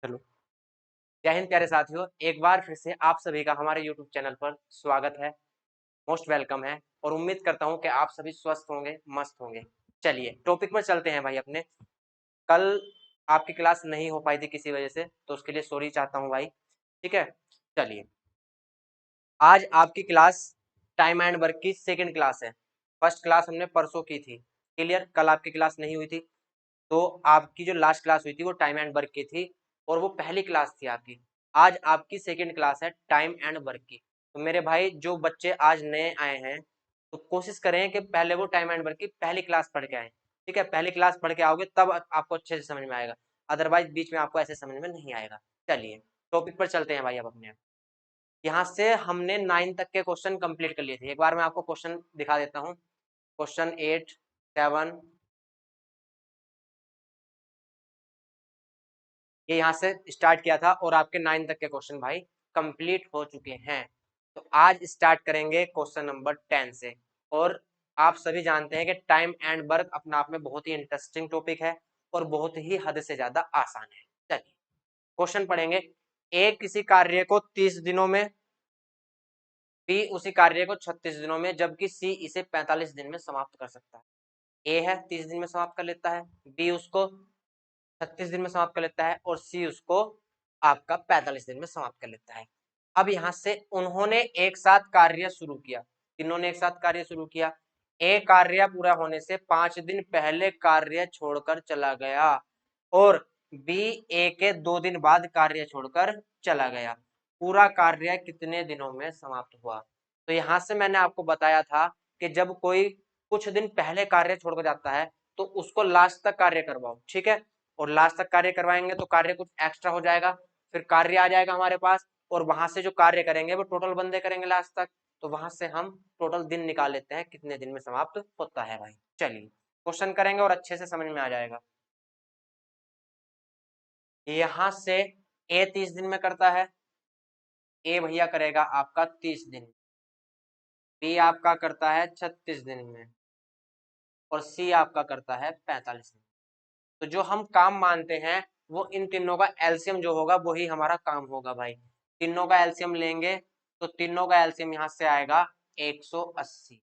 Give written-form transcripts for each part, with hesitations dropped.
चलो, जय हिंद प्यारे साथियों। एक बार फिर से आप सभी का हमारे YouTube चैनल पर स्वागत है। मोस्ट वेलकम है और उम्मीद करता हूं कि आप सभी स्वस्थ होंगे, मस्त होंगे। चलिए टॉपिक पर चलते हैं भाई अपने। कल आपकी क्लास नहीं हो पाई थी किसी वजह से, तो उसके लिए सॉरी चाहता हूं भाई। ठीक है, चलिए आज आपकी क्लास टाइम एंड वर्क की सेकंड क्लास है। फर्स्ट क्लास हमने परसों की थी, क्लियर। कल आपकी क्लास नहीं हुई थी, तो आपकी जो लास्ट क्लास हुई थी वो टाइम एंड वर्क की थी और वो पहली क्लास थी आपकी। आज आपकी सेकंड क्लास है टाइम एंड वर्क की। तो मेरे भाई जो बच्चे आज नए आए हैं, तो कोशिश करें कि पहले वो टाइम एंड वर्क की पहली क्लास पढ़ के आए। ठीक है, पहली क्लास पढ़ के आओगे तब आपको अच्छे से समझ में आएगा, अदरवाइज बीच में आपको ऐसे समझ में नहीं आएगा। चलिए टॉपिक पर चलते हैं भाई। अब अपने यहाँ से हमने 9 तक के क्वेश्चन कंप्लीट कर लिए थे। एक बार मैं आपको क्वेश्चन दिखा देता हूँ। क्वेश्चन 8, 7 ये यहाँ से स्टार्ट किया था और आपके 9 तक के क्वेश्चन भाई कंप्लीट हो चुके हैं। तो आज स्टार्ट करेंगे क्वेश्चन नंबर 10 से। और आप सभी जानते हैं कि टाइम एंड वर्क अपना आप में बहुत ही इंटरेस्टिंग टॉपिक है और बहुत ही हद से ज्यादा आसान है। चलिए क्वेश्चन पढ़ेंगे। ए किसी कार्य को 30 दिनों में, बी उसी कार्य को 36 दिनों में, जबकि सी इसे 45 दिन में समाप्त कर सकता है। ए है 30 दिन में समाप्त कर लेता है, बी उसको 36 दिन में समाप्त कर लेता है और सी उसको आपका 45 दिन में समाप्त कर लेता है। अब यहां से उन्होंने एक साथ कार्य शुरू किया, तीनों ने एक साथ कार्य शुरू किया। ए कार्य पूरा होने से 5 दिन पहले कार्य छोड़कर चला गया और बी ए के 2 दिन बाद कार्य छोड़कर चला गया। पूरा कार्य कितने दिनों में समाप्त हुआ? तो यहां से मैंने आपको बताया था कि जब कोई कुछ दिन पहले कार्य छोड़कर जाता है तो उसको लास्ट तक कार्य करवाओ। ठीक है, और लास्ट तक कार्य करवाएंगे तो कार्य कुछ एक्स्ट्रा हो जाएगा, फिर कार्य आ जाएगा हमारे पास और वहां से जो कार्य करेंगे वो टोटल बंदे करेंगे लास्ट तक। तो वहां से हम टोटल दिन निकाल लेते हैं कितने दिन में समाप्त होता है भाई। चलिए क्वेश्चन करेंगे और अच्छे से समझ में आ जाएगा। यहां से ए 30 दिन में करता है, ए भैया करेगा आपका 30 दिन, बी आपका करता है 36 दिन में और सी आपका करता है 45 दिन। तो जो हम काम मानते हैं वो इन तीनों का एलसीएम जो होगा वही हमारा काम होगा भाई। तीनों का एलसीएम लेंगे तो तीनों का एलसीएम यहां से आएगा 180।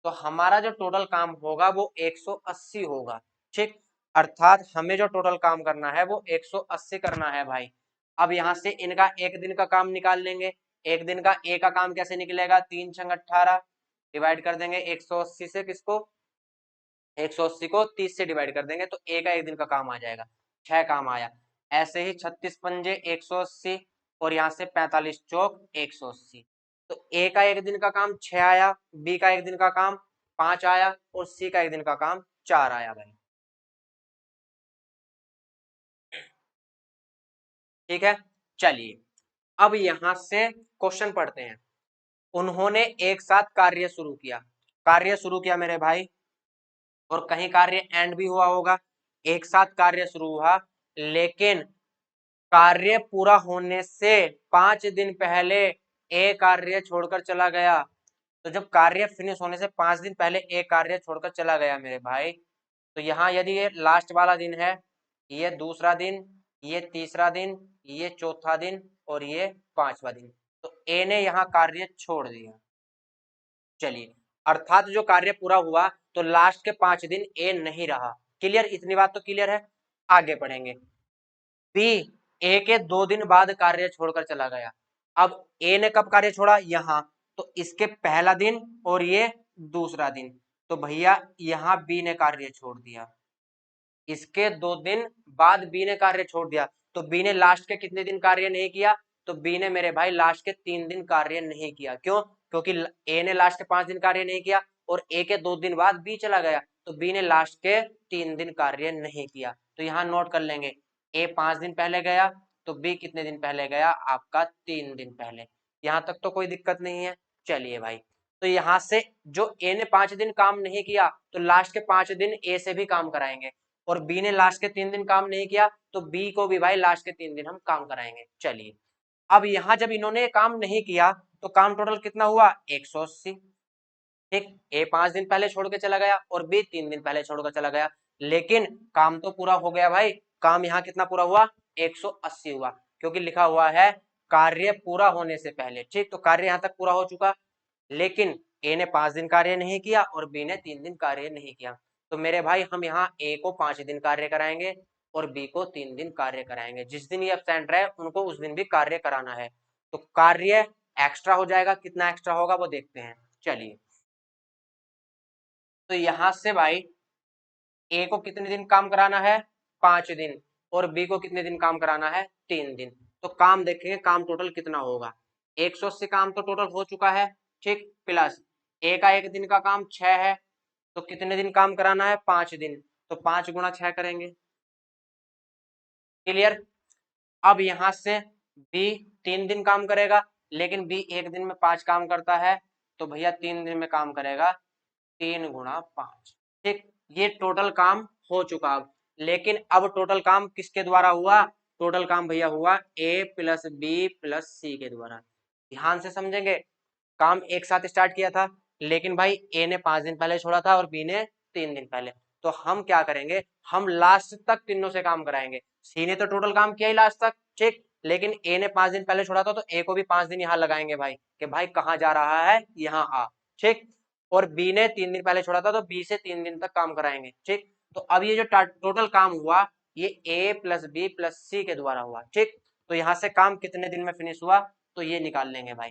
तो हमारा जो टोटल काम होगा वो 180 होगा। ठीक, अर्थात हमें जो टोटल काम करना है वो 180 करना है भाई। अब यहां से इनका एक दिन का काम निकाल लेंगे। एक दिन का ए का काम कैसे निकलेगा? 3 छंग 18 डिवाइड कर देंगे 180 से, किसको? 180 को 30 से डिवाइड कर देंगे तो ए का एक दिन का काम आ जाएगा, 6 काम आया। ऐसे ही 36 पंजे 180 और यहाँ से 45 चौक 180। तो ए का एक दिन का काम 6 आया, बी का एक दिन का काम 5 आया और सी का एक दिन का काम 4 आया भाई। ठीक है, चलिए अब यहां से क्वेश्चन पढ़ते हैं। उन्होंने एक साथ कार्य शुरू किया, कार्य शुरू किया मेरे भाई, और कहीं कार्य एंड भी हुआ होगा। एक साथ कार्य शुरू हुआ लेकिन कार्य पूरा होने से 5 दिन पहले ए कार्य छोड़कर चला गया। तो जब कार्य फिनिश होने से 5 दिन पहले ए कार्य छोड़कर चला गया मेरे भाई, तो यहाँ यदि ये लास्ट वाला दिन है, ये दूसरा दिन, ये तीसरा दिन, ये चौथा दिन और ये 5वां दिन, तो ए ने यहाँ कार्य छोड़ दिया। चलिए, अर्थात जो कार्य पूरा हुआ तो लास्ट के 5 दिन ए नहीं रहा। क्लियर, इतनी बात तो क्लियर है। आगे पढ़ेंगे। बी ए के 2 दिन बाद कार्य छोड़कर चला गया। अब ए ने कब कार्य छोड़ा? यहां, तो इसके पहला दिन और ये दूसरा दिन, तो भैया यहां बी ने कार्य छोड़ दिया। इसके 2 दिन बाद बी ने कार्य छोड़ दिया, तो बी ने लास्ट के कितने दिन कार्य नहीं किया? तो बी ने मेरे भाई लास्ट के 3 दिन कार्य नहीं किया। क्यों? क्योंकि ए ने लास्ट के 5 दिन कार्य नहीं किया और ए के 2 दिन बाद बी चला गया, तो बी ने लास्ट के 3 दिन कार्य नहीं किया। तो यहाँ नोट कर लेंगे, ए 5 दिन पहले गया तो बी कितने दिन पहले गया? आपका 3 दिन पहले। यहां तक तो कोई दिक्कत नहीं है। चलिए भाई, तो यहां से जो ए ने 5 दिन काम नहीं किया तो लास्ट के 5 दिन ए से भी काम कराएंगे, और बी ने लास्ट के 3 दिन काम नहीं किया तो बी को भी भाई लास्ट के 3 दिन हम काम कराएंगे। चलिए, अब यहां जब इन्होंने काम नहीं किया तो काम टोटल कितना हुआ? 180। ठीक, ए 5 दिन पहले छोड़ के चला गया और बी 3 दिन पहले छोड़कर चला गया, लेकिन काम तो पूरा हो गया भाई। काम यहाँ कितना पूरा हुआ? 180 हुआ, क्योंकि लिखा हुआ है कार्य पूरा होने से पहले। ठीक, तो कार्य यहाँ तक पूरा हो चुका, लेकिन ए ने 5 दिन कार्य नहीं किया और बी ने 3 दिन कार्य नहीं किया। तो मेरे भाई हम यहाँ ए को 5 दिन कार्य कराएंगे और बी को 3 दिन कार्य कराएंगे। जिस दिन ये एब्सेंट रहे उनको उस दिन भी कार्य कराना है। तो कार्य एक्स्ट्रा हो जाएगा, कितना एक्स्ट्रा होगा वो देखते हैं। चलिए, तो यहां से भाई ए को कितने दिन काम कराना है, 5 दिन, और बी को कितने दिन काम कराना है, 3 दिन। तो काम देखेंगे, काम टोटल कितना होगा। 180 काम तो टोटल हो चुका है, ठीक, प्लस ए का 1 दिन का काम 6 है, तो कितने दिन काम कराना है, 5 दिन, तो 5 गुणा 6 करेंगे। क्लियर। अब यहां से बी 3 दिन काम करेगा, लेकिन बी 1 दिन में 5 काम करता है, तो भैया 3 दिन में काम करेगा 3 गुणा 5। ठीक, ये टोटल काम हो चुका। अब लेकिन अब टोटल काम किसके द्वारा हुआ, टोटल काम भैया हुआ ए प्लस बी प्लस सी के द्वारा। ध्यान से समझेंगे, काम एक साथ स्टार्ट किया था, लेकिन भाई ए ने 5 दिन पहले छोड़ा था और बी ने 3 दिन पहले। तो हम क्या करेंगे, हम लास्ट तक तीनों से काम कराएंगे। सी ने तो टोटल काम किया ही लास्ट तक, ठीक, लेकिन ए ने 5 दिन पहले छोड़ा था, तो ए को भी 5 दिन यहाँ लगाएंगे भाई, कि भाई कहाँ जा रहा है, यहाँ आ, ठीक। और बी ने 3 दिन पहले छोड़ा था, तो बी से 3 दिन तक काम कराएंगे, ठीक। तो अब ये जो टोटल काम हुआ, ये ए प्लस बी प्लस सी के द्वारा हुआ, ठीक। तो यहाँ से काम कितने दिन में फिनिश हुआ, तो ये निकाल लेंगे भाई।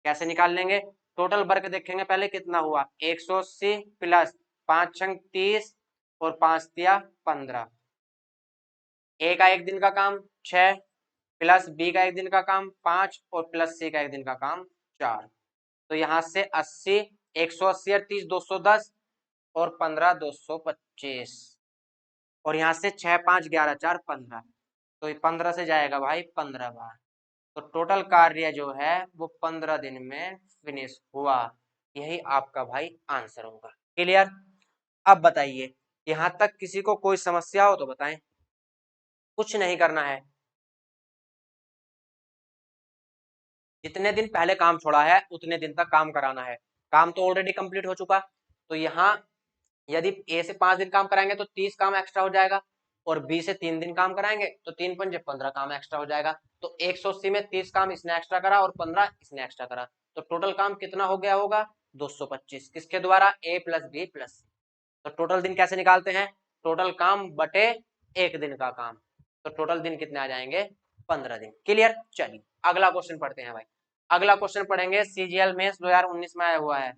कैसे निकाल लेंगे, टोटल वर्क देखेंगे पहले कितना हुआ, 180 प्लस 5 छंग 30 और 5 तिया 15। ए का 1 दिन का काम 6 प्लस बी का 1 दिन का काम 5 और प्लस सी का 1 दिन का काम 4। तो यहाँ से 80, 180 और 30 210 और 15 225, और यहाँ से 6 5 11 4 15, तो 15 से जाएगा भाई 15 बार। तो टोटल कार्य जो है वो 15 दिन में फिनिश हुआ। यही आपका भाई आंसर होगा। क्लियर। अब बताइए, यहां तक किसी को कोई समस्या हो तो बताएं। कुछ नहीं करना है, जितने दिन पहले काम छोड़ा है उतने दिन तक काम कराना है। काम तो ऑलरेडी कंप्लीट हो चुका, तो यहाँ यदि ए से 5 दिन काम कराएंगे तो 30 काम एक्स्ट्रा हो जाएगा, और बी से 3 दिन काम कराएंगे तो 3 पंजे 15 काम एक्स्ट्रा हो जाएगा। तो 180 में 30 काम इसने एक्स्ट्रा करा और 15 इसने एक्स्ट्रा करा, तो टोटल काम कितना हो गया होगा, 225। किसके द्वारा, ए प्लस बी प्लस। तो टोटल दिन कैसे निकालते हैं, टोटल काम बटे 1 दिन का काम, तो टोटल दिन कितने आ जाएंगे, 15 दिन। क्लियर। चलिए अगला क्वेश्चन पढ़ते हैं भाई। अगला क्वेश्चन पढ़ेंगे, सीजीएल मेंस 2019 में आया हुआ है।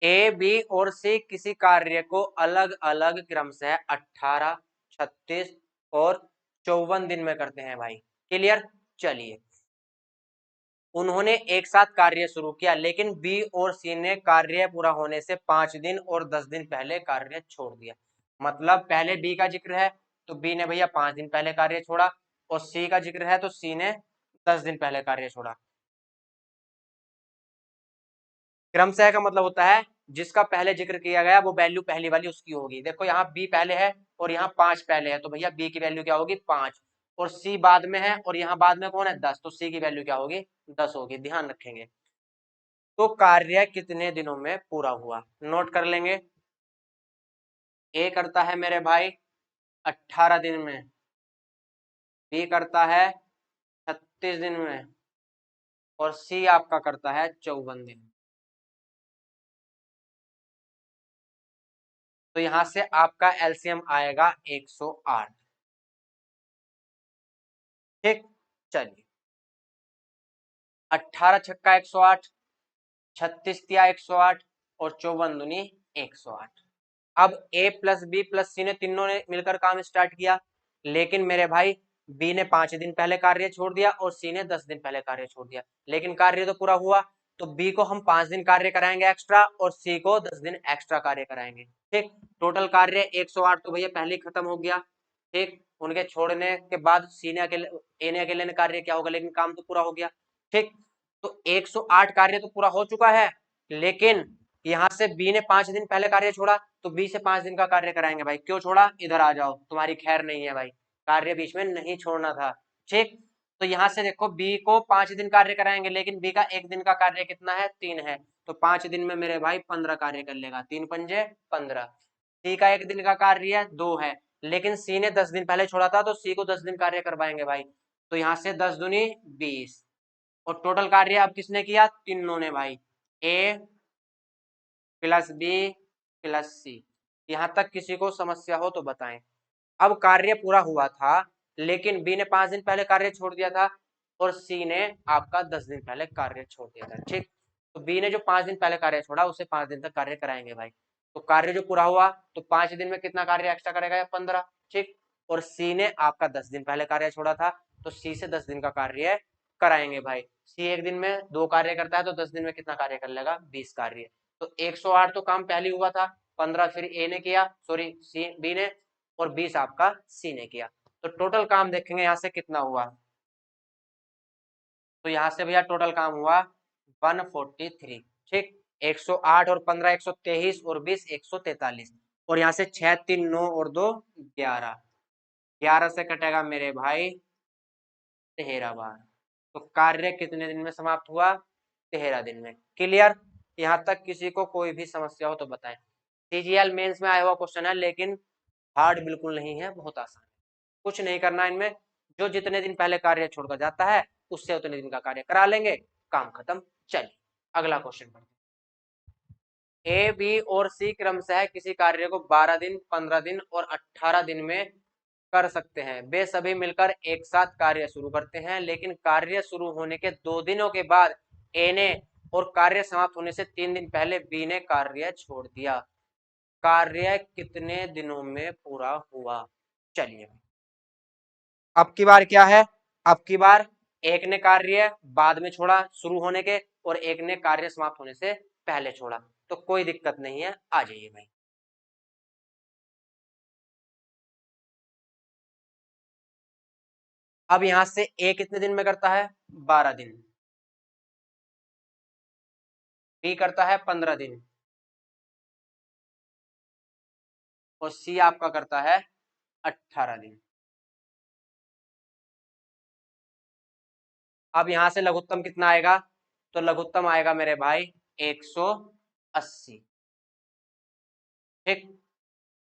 ए बी और सी किसी कार्य को अलग अलग क्रम से 18, 36 और 54 दिन में करते हैं भाई। क्लियर। चलिए, उन्होंने एक साथ कार्य शुरू किया, लेकिन बी और सी ने कार्य पूरा होने से 5 दिन और 10 दिन पहले कार्य छोड़ दिया। मतलब पहले बी का जिक्र है तो बी ने भैया 5 दिन पहले कार्य छोड़ा, और सी का जिक्र है तो सी ने 10 दिन पहले कार्य छोड़ा। क्रमशः का मतलब होता है जिसका पहले जिक्र किया गया वो वैल्यू पहली वाली उसकी होगी। देखो यहाँ बी पहले है और यहाँ 5 पहले है, तो भैया बी की वैल्यू क्या होगी, 5, और सी बाद में है और यहाँ बाद में कौन है, 10, तो सी की वैल्यू क्या होगी, 10 होगी। ध्यान रखेंगे। तो कार्य कितने दिनों में पूरा हुआ, नोट कर लेंगे। ए करता है मेरे भाई 18 दिन में, बी करता है 36 दिन में, और सी आपका करता है 54 दिन। तो यहां से आपका एलसीएम आएगा 108। ठीक, चलिए 18 छक्का 108, 36 तिया 108 और 54 दूनी 108। अब ए प्लस बी प्लस सी ने तीनों ने मिलकर काम स्टार्ट किया, लेकिन मेरे भाई बी ने 5 दिन पहले कार्य छोड़ दिया और सी ने 10 दिन पहले कार्य छोड़ दिया, लेकिन कार्य तो पूरा हुआ। तो बी को हम 5 दिन कार्य कराएंगे एक्स्ट्रा और सी को 10 दिन एक्स्ट्रा कार्य कराएंगे। ठीक, टोटल कार्य 108 तो भैया पहले ही खत्म हो गया। ठीक, उनके छोड़ने के बाद सी ने अकेले, ए ने अकेले ने कार्य क्या होगा, लेकिन काम तो पूरा हो गया। ठीक, तो 108 कार्य तो पूरा हो चुका है, लेकिन यहाँ से बी ने 5 दिन पहले कार्य छोड़ा, तो बी से 5 दिन का कार्य कराएंगे भाई। क्यों छोड़ा, इधर आ जाओ, तुम्हारी खैर नहीं है भाई, कार्य बीच में नहीं छोड़ना था। ठीक, तो यहाँ से देखो बी को 5 दिन कार्य कराएंगे, लेकिन बी का 1 दिन का कार्य कितना है, 3 है, तो 5 दिन में मेरे भाई 15 कार्य कर लेगा, 3 पंजे 15। सी का 1 दिन का कार्य 2 है, लेकिन सी ने 10 दिन पहले छोड़ा था तो सी को 10 दिन कार्य करवाएंगे भाई। तो यहाँ से 10 दूनी 20 और टोटल कार्य अब किसने किया, तीनों ने भाई, ए प्लस बी प्लस सी। यहाँ तक किसी को समस्या हो तो बताएं। अब कार्य पूरा हुआ था लेकिन बी ने 5 दिन पहले कार्य छोड़ दिया था और सी ने आपका 10 दिन पहले कार्य छोड़ दिया था, ठीक। तो बी ने जो 5 दिन पहले कार्य छोड़ा उसे 5 दिन तक कार्य कराएंगे भाई। तो कार्य जो पूरा हुआ तो 5 दिन में कितना कार्य एक्स्ट्रा करेगा, या 15, ठीक। और सी ने आपका 10 दिन पहले कार्य छोड़ा था तो सी से 10 दिन का कार्य कराएंगे भाई। सी एक दिन में 2 कार्य करता है तो 10 दिन में कितना कार्य कर लेगा, 20 कार्य। तो 108 तो काम पहले हुआ था, 15 फिर ए ने किया, सॉरी सी बी ने, और 20 आपका सी ने किया। तो टोटल काम देखेंगे यहाँ से कितना हुआ, तो यहाँ से भैया टोटल काम हुआ 143, ठीक। 108 और 15 123 और 20 143, और यहाँ से 6 3 9 और 2 11, 11 से कटेगा मेरे भाई 13 बार। तो कार्य कितने दिन में समाप्त हुआ, 13 दिन में। क्लियर, यहाँ तक किसी को कोई भी समस्या हो तो बताएं। सीजीएल मेंस में आया हुआ क्वेश्चन है लेकिन हार्ड बिल्कुल नहीं है, बहुत आसान है, कुछ नहीं करना इनमें। जो जितने दिन पहले कार्य छोड़कर जाता है उससे उतने दिन का कार्य करा लेंगे, काम खत्म। चलिए अगला क्वेश्चन पढ़ते हैं। ए बी और सी क्रमशः किसी कार्य को 12 दिन 15 दिन और 18 दिन में कर सकते हैं। वे सभी मिलकर एक साथ कार्य शुरू करते हैं लेकिन कार्य शुरू होने के 2 दिनों के बाद ए ने और कार्य समाप्त होने से 3 दिन पहले बी ने कार्य छोड़ दिया। कार्य कितने दिनों में पूरा हुआ। चलिए अब की बार क्या है, अब की बार एक ने कार्य बाद में छोड़ा शुरू होने के और एक ने कार्य समाप्त होने से पहले छोड़ा, तो कोई दिक्कत नहीं है, आ जाइए भाई। अब यहां से ए कितने दिन में करता है, 12 दिन, बी करता है 15 दिन और सी आपका करता है 18 दिन। अब यहां से लघुत्तम कितना आएगा, तो लघुत्तम आएगा मेरे भाई 180, ठीक।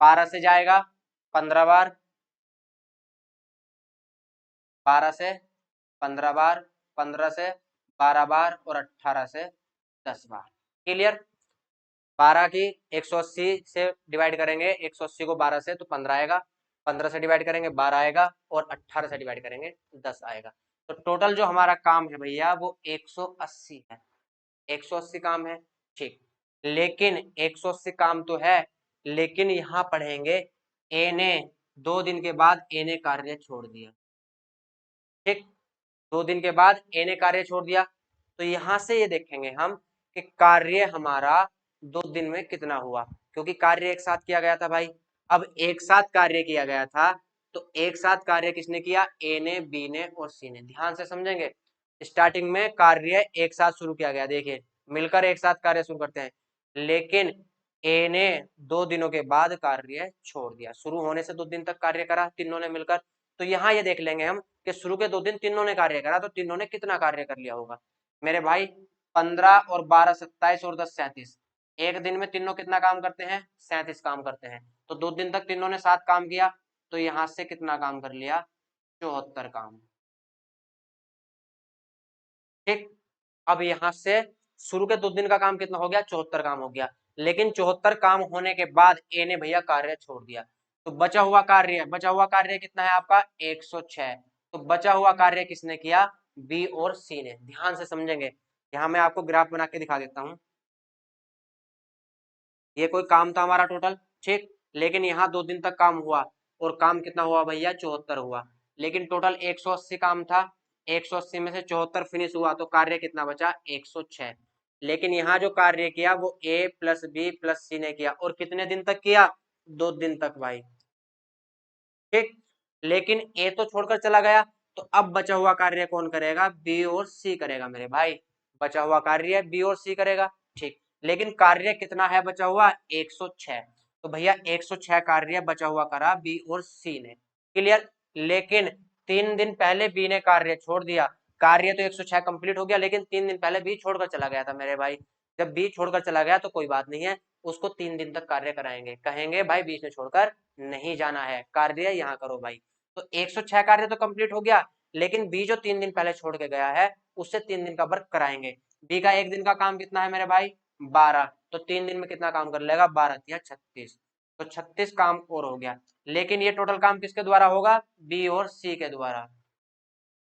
12 से जाएगा 15 बार, 12 से 15 बार, 15 से 12 बार और 18 से 10 बार। क्लियर, 12 की 180 से डिवाइड करेंगे, 180 को 12 से तो 15 आएगा, 15 से डिवाइड करेंगे 12 आएगा और 18 से डिवाइड करेंगे 10 आएगा। तो टोटल जो हमारा काम है भैया वो 180 है, 180 काम है, ठीक। लेकिन 180 काम तो है लेकिन यहाँ पढ़ेंगे ए ने 2 दिन के बाद ए ने कार्य छोड़ दिया, ठीक। 2 दिन के बाद ए ने कार्य छोड़ दिया तो यहां से ये देखेंगे हम कि कार्य हमारा 2 दिन में कितना हुआ, क्योंकि कार्य एक साथ किया गया था भाई। अब एक साथ कार्य किया गया था तो एक साथ कार्य किसने किया, ए ने बी ने और सी ने। ध्यान से समझेंगे, स्टार्टिंग में कार्य एक साथ शुरू किया गया, देखिए मिलकर एक साथ कार्य शुरू करते हैं, लेकिन ए ने 2 दिनों के बाद कार्य छोड़ दिया, शुरू होने से 2 दिन तक कार्य करा तीनों ने मिलकर। तो यहाँ ये देख लेंगे हम कि शुरू के 2 दिन तीनों ने कार्य करा तो तीनों ने कितना कार्य कर लिया होगा मेरे भाई, 15 और 12 27 और 10 37। एक दिन में तीनों कितना काम करते हैं, 37 काम करते हैं। तो 2 दिन तक तीनों ने 7 काम किया तो यहाँ से कितना काम कर लिया, 74 काम, ठीक। अब यहाँ से शुरू के 2 दिन का काम कितना हो गया, 74 काम हो गया। लेकिन 74 काम होने के बाद ए ने भैया कार्य छोड़ दिया तो बचा हुआ कार्य कितना है आपका, 106। तो बचा हुआ कार्य किसने किया, बी और सी ने। ध्यान से समझेंगे, यहाँ मैं आपको ग्राफ बना के दिखा देता हूँ। ये कोई काम था हमारा टोटल, ठीक। लेकिन यहाँ 2 दिन तक काम हुआ और काम कितना हुआ भैया, 74 हुआ। लेकिन टोटल 180 काम था, 180 में से 74 फिनिश हुआ तो कार्य कितना बचा, 106। लेकिन यहाँ जो कार्य किया वो ए प्लस बी प्लस सी ने किया और कितने दिन तक किया, 2 दिन तक भाई, ठीक। लेकिन ए तो छोड़कर चला गया तो अब बचा हुआ कार्य कौन करेगा, बी और सी करेगा मेरे भाई। बचा हुआ कार्य बी और सी करेगा, ठीक। लेकिन कार्य कितना है बचा हुआ, 106। तो भैया 106 कार्य बचा हुआ करा बी और सी ने। क्लियर, लेकिन 3 दिन पहले बी ने कार्य छोड़ दिया, कार्य तो 106 कंप्लीट हो गया लेकिन 3 दिन पहले बी छोड़कर चला गया था मेरे भाई। जब बी छोड़कर चला गया तो कोई बात नहीं है, उसको 3 दिन तक कार्य कराएंगे, कहेंगे भाई बीच में छोड़कर नहीं जाना है, कार्य यहाँ करो भाई। तो 106 कार्य तो कंप्लीट हो गया, लेकिन बी जो 3 दिन पहले छोड़ के गया है उससे 3 दिन का वर्क कराएंगे। बी का 1 दिन का काम कितना है मेरे भाई 12, तो 3 दिन में कितना काम कर लेगा 12 या 36, तो 36 काम और हो गया। लेकिन ये टोटल काम किसके द्वारा होगा बी और सी के द्वारा।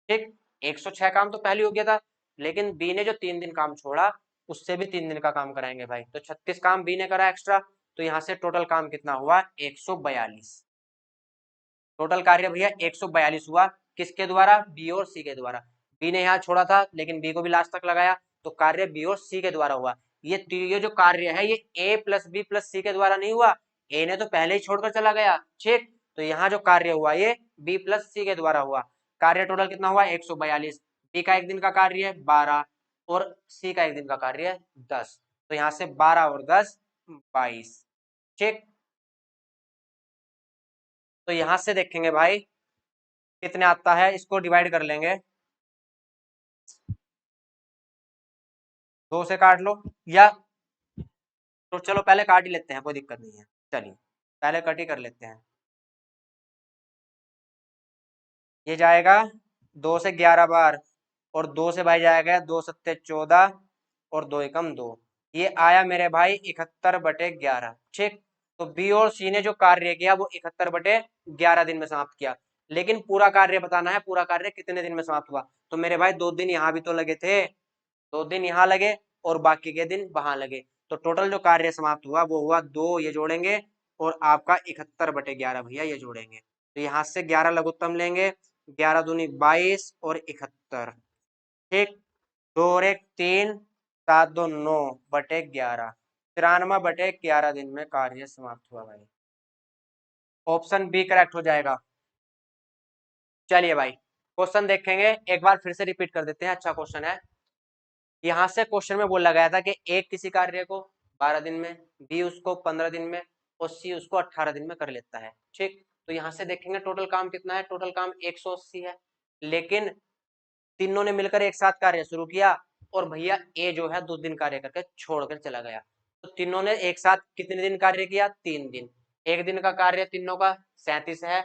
ठीक, 106 काम तो पहले हो गया था, लेकिन बी ने जो 3 दिन काम छोड़ा उससे भी 3 दिन का काम कराएंगे भाई, तो 36 काम बी ने करा एक्स्ट्रा, तो यहाँ से टोटल काम कितना हुआ 142। टोटल कार्य भैया 142 हुआ, किसके द्वारा बी और सी के द्वारा। बी ने यहाँ छोड़ा था लेकिन बी को भी लास्ट तक लगाया, तो कार्य बी और सी के द्वारा हुआ। ये जो कार्य है ये ए प्लस बी प्लस सी के द्वारा नहीं हुआ, ए ने तो पहले ही छोड़कर चला गया। ठीक, तो यहाँ जो कार्य हुआ ये बी प्लस सी के द्वारा हुआ। कार्य टोटल कितना हुआ 142, बी का 1 दिन का कार्य है 12 और सी का 1 दिन का कार्य है 10, तो यहाँ से 12 और 10 22। ठीक, तो यहां से देखेंगे भाई कितने आता है, इसको डिवाइड कर लेंगे, 2 से काट लो, या तो चलो पहले काट ही लेते हैं, कोई दिक्कत नहीं है, चलिए पहले कट ही कर लेते हैं। ये जाएगा 2 से 11 बार, और 2 से भाई जाएगा 2 सत्ते 14 और 2 एकम 2, ये आया मेरे भाई 71/11। ठीक, तो बी और सी ने जो कार्य किया वो 71/11 दिन में समाप्त किया, लेकिन पूरा कार्य बताना है, पूरा कार्य कितने दिन में समाप्त हुआ। तो मेरे भाई 2 दिन यहाँ भी तो लगे थे, 2 दिन यहाँ लगे और बाकी के दिन वहां लगे, तो टोटल जो कार्य समाप्त हुआ वो हुआ 2, ये जोड़ेंगे, और आपका 71/11 भैया ये जोड़ेंगे, तो यहाँ से 11 लघुत्तम लेंगे, 11 दूनी 22 और 71। ठीक, 2 और 1 3, 7 2 9/11, 93/11 दिन में कार्य समाप्त हुआ भाई। ऑप्शन बी करेक्ट हो जाएगा। चलिए भाई क्वेश्चन देखेंगे, एक बार फिर से रिपीट कर देते हैं, अच्छा क्वेश्चन है। यहाँ से क्वेश्चन में बोला गया था कि एक किसी कार्य को 12 दिन में, बी उसको 15 दिन में और सी उसको 18 दिन में कर लेता है। ठीक, तो यहाँ से देखेंगे टोटल काम कितना है, टोटल काम 180 है, लेकिन तीनों ने मिलकर एक साथ कार्य शुरू किया और भैया ए जो है 2 दिन कार्य करके छोड़कर चला गया, तो तीनों ने एक साथ कितने दिन कार्य किया 3 दिन। 1 दिन का कार्य तीनों का 37 है,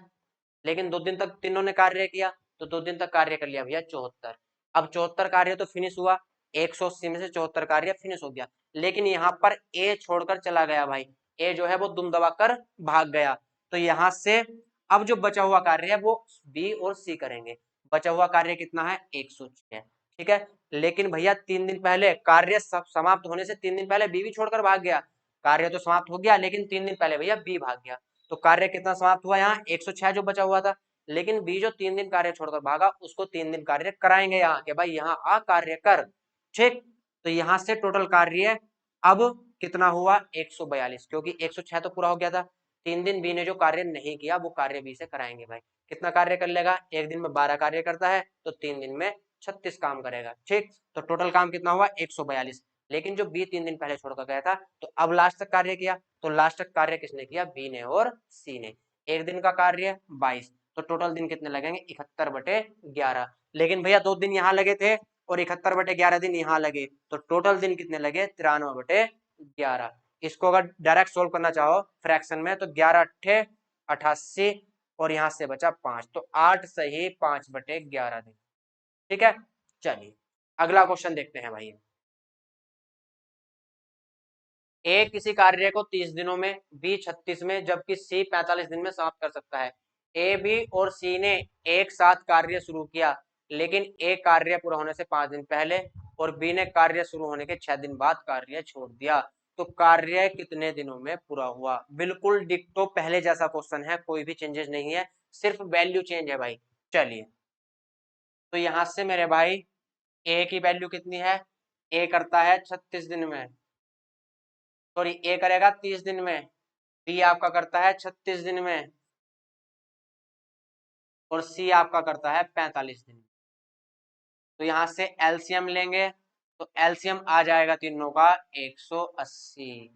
लेकिन 2 दिन तक तीनों ने कार्य किया, तो 2 दिन तक कार्य कर लिया भैया 74। अब 74 कार्य तो फिनिश हुआ, 180 में से 74 कार्य फिनिश हो गया, लेकिन यहाँ पर ए छोड़कर चला गया भाई, ए जो है वो दुम दबाकर भाग गया, तो यहाँ से अब जो बचा हुआ कार्य है वो बी और सी करेंगे। बचा हुआ कार्य कितना है 106। ठीक है, लेकिन भैया 3 दिन पहले कार्य समाप्त होने से 3 दिन पहले बी भी छोड़कर भाग गया, कार्य तो समाप्त हो गया लेकिन 3 दिन पहले भैया बी भाग गया, तो कार्य कितना समाप्त हुआ यहाँ 106 जो बचा हुआ था, लेकिन बी जो 3 दिन कार्य छोड़कर भागा उसको 3 दिन कार्य कराएंगे यहाँ के भाई यहाँ आ कार्य कर। ठीक, तो यहाँ से टोटल कार्य अब कितना हुआ 142, क्योंकि 106 तो पूरा हो गया था, 3 दिन बी ने जो कार्य नहीं किया वो कार्य बी से कराएंगे भाई। कितना कार्य कर लेगा, एक दिन में 12 कार्य करता है तो 3 दिन में 36 काम करेगा। ठीक, तो टोटल काम कितना हुआ 142, लेकिन जो बी 3 दिन पहले छोड़कर गया था तो अब लास्ट तक कार्य किया, तो लास्ट तक कार्य किसने किया बी ने और सी ने। एक दिन का कार्य 22, तो टोटल दिन कितने लगेंगे 71/11, लेकिन भैया 2 दिन यहाँ लगे थे और 71/11 दिन यहाँ लगे, तो टोटल दिन कितने लगे 93/11। इसको अगर डायरेक्ट सोल्व करना चाहो फ्रैक्शन में तो 11 अट्ठे 88 और यहाँ से बचा 5, तो 8 सही 5/11 दिन। ठीक है, चलिए अगला क्वेश्चन देखते हैं भाई। ए किसी कार्य को 30 दिनों में, बी 36 में, जबकि सी 45 दिन में समाप्त कर सकता है। ए, बी और सी ने एक साथ कार्य शुरू किया, लेकिन ए कार्य पूरा होने से 5 दिन पहले और बी ने कार्य शुरू होने के 6 दिन बाद कार्य छोड़ दिया, तो कार्य कितने दिनों में पूरा हुआ। बिल्कुल डिक्टो पहले जैसा क्वेश्चन है, कोई भी चेंजेस नहीं है, सिर्फ वैल्यू चेंज है भाई। चलिए, तो यहां से मेरे भाई ए की वैल्यू कितनी है, ए करता है 36 दिन में, सॉरी ए करेगा 30 दिन में, बी आपका करता है 36 दिन में और सी आपका करता है 45 दिन में। तो यहां से एलसीएम लेंगे, तो एलसीएम आ जाएगा तीनों का 180,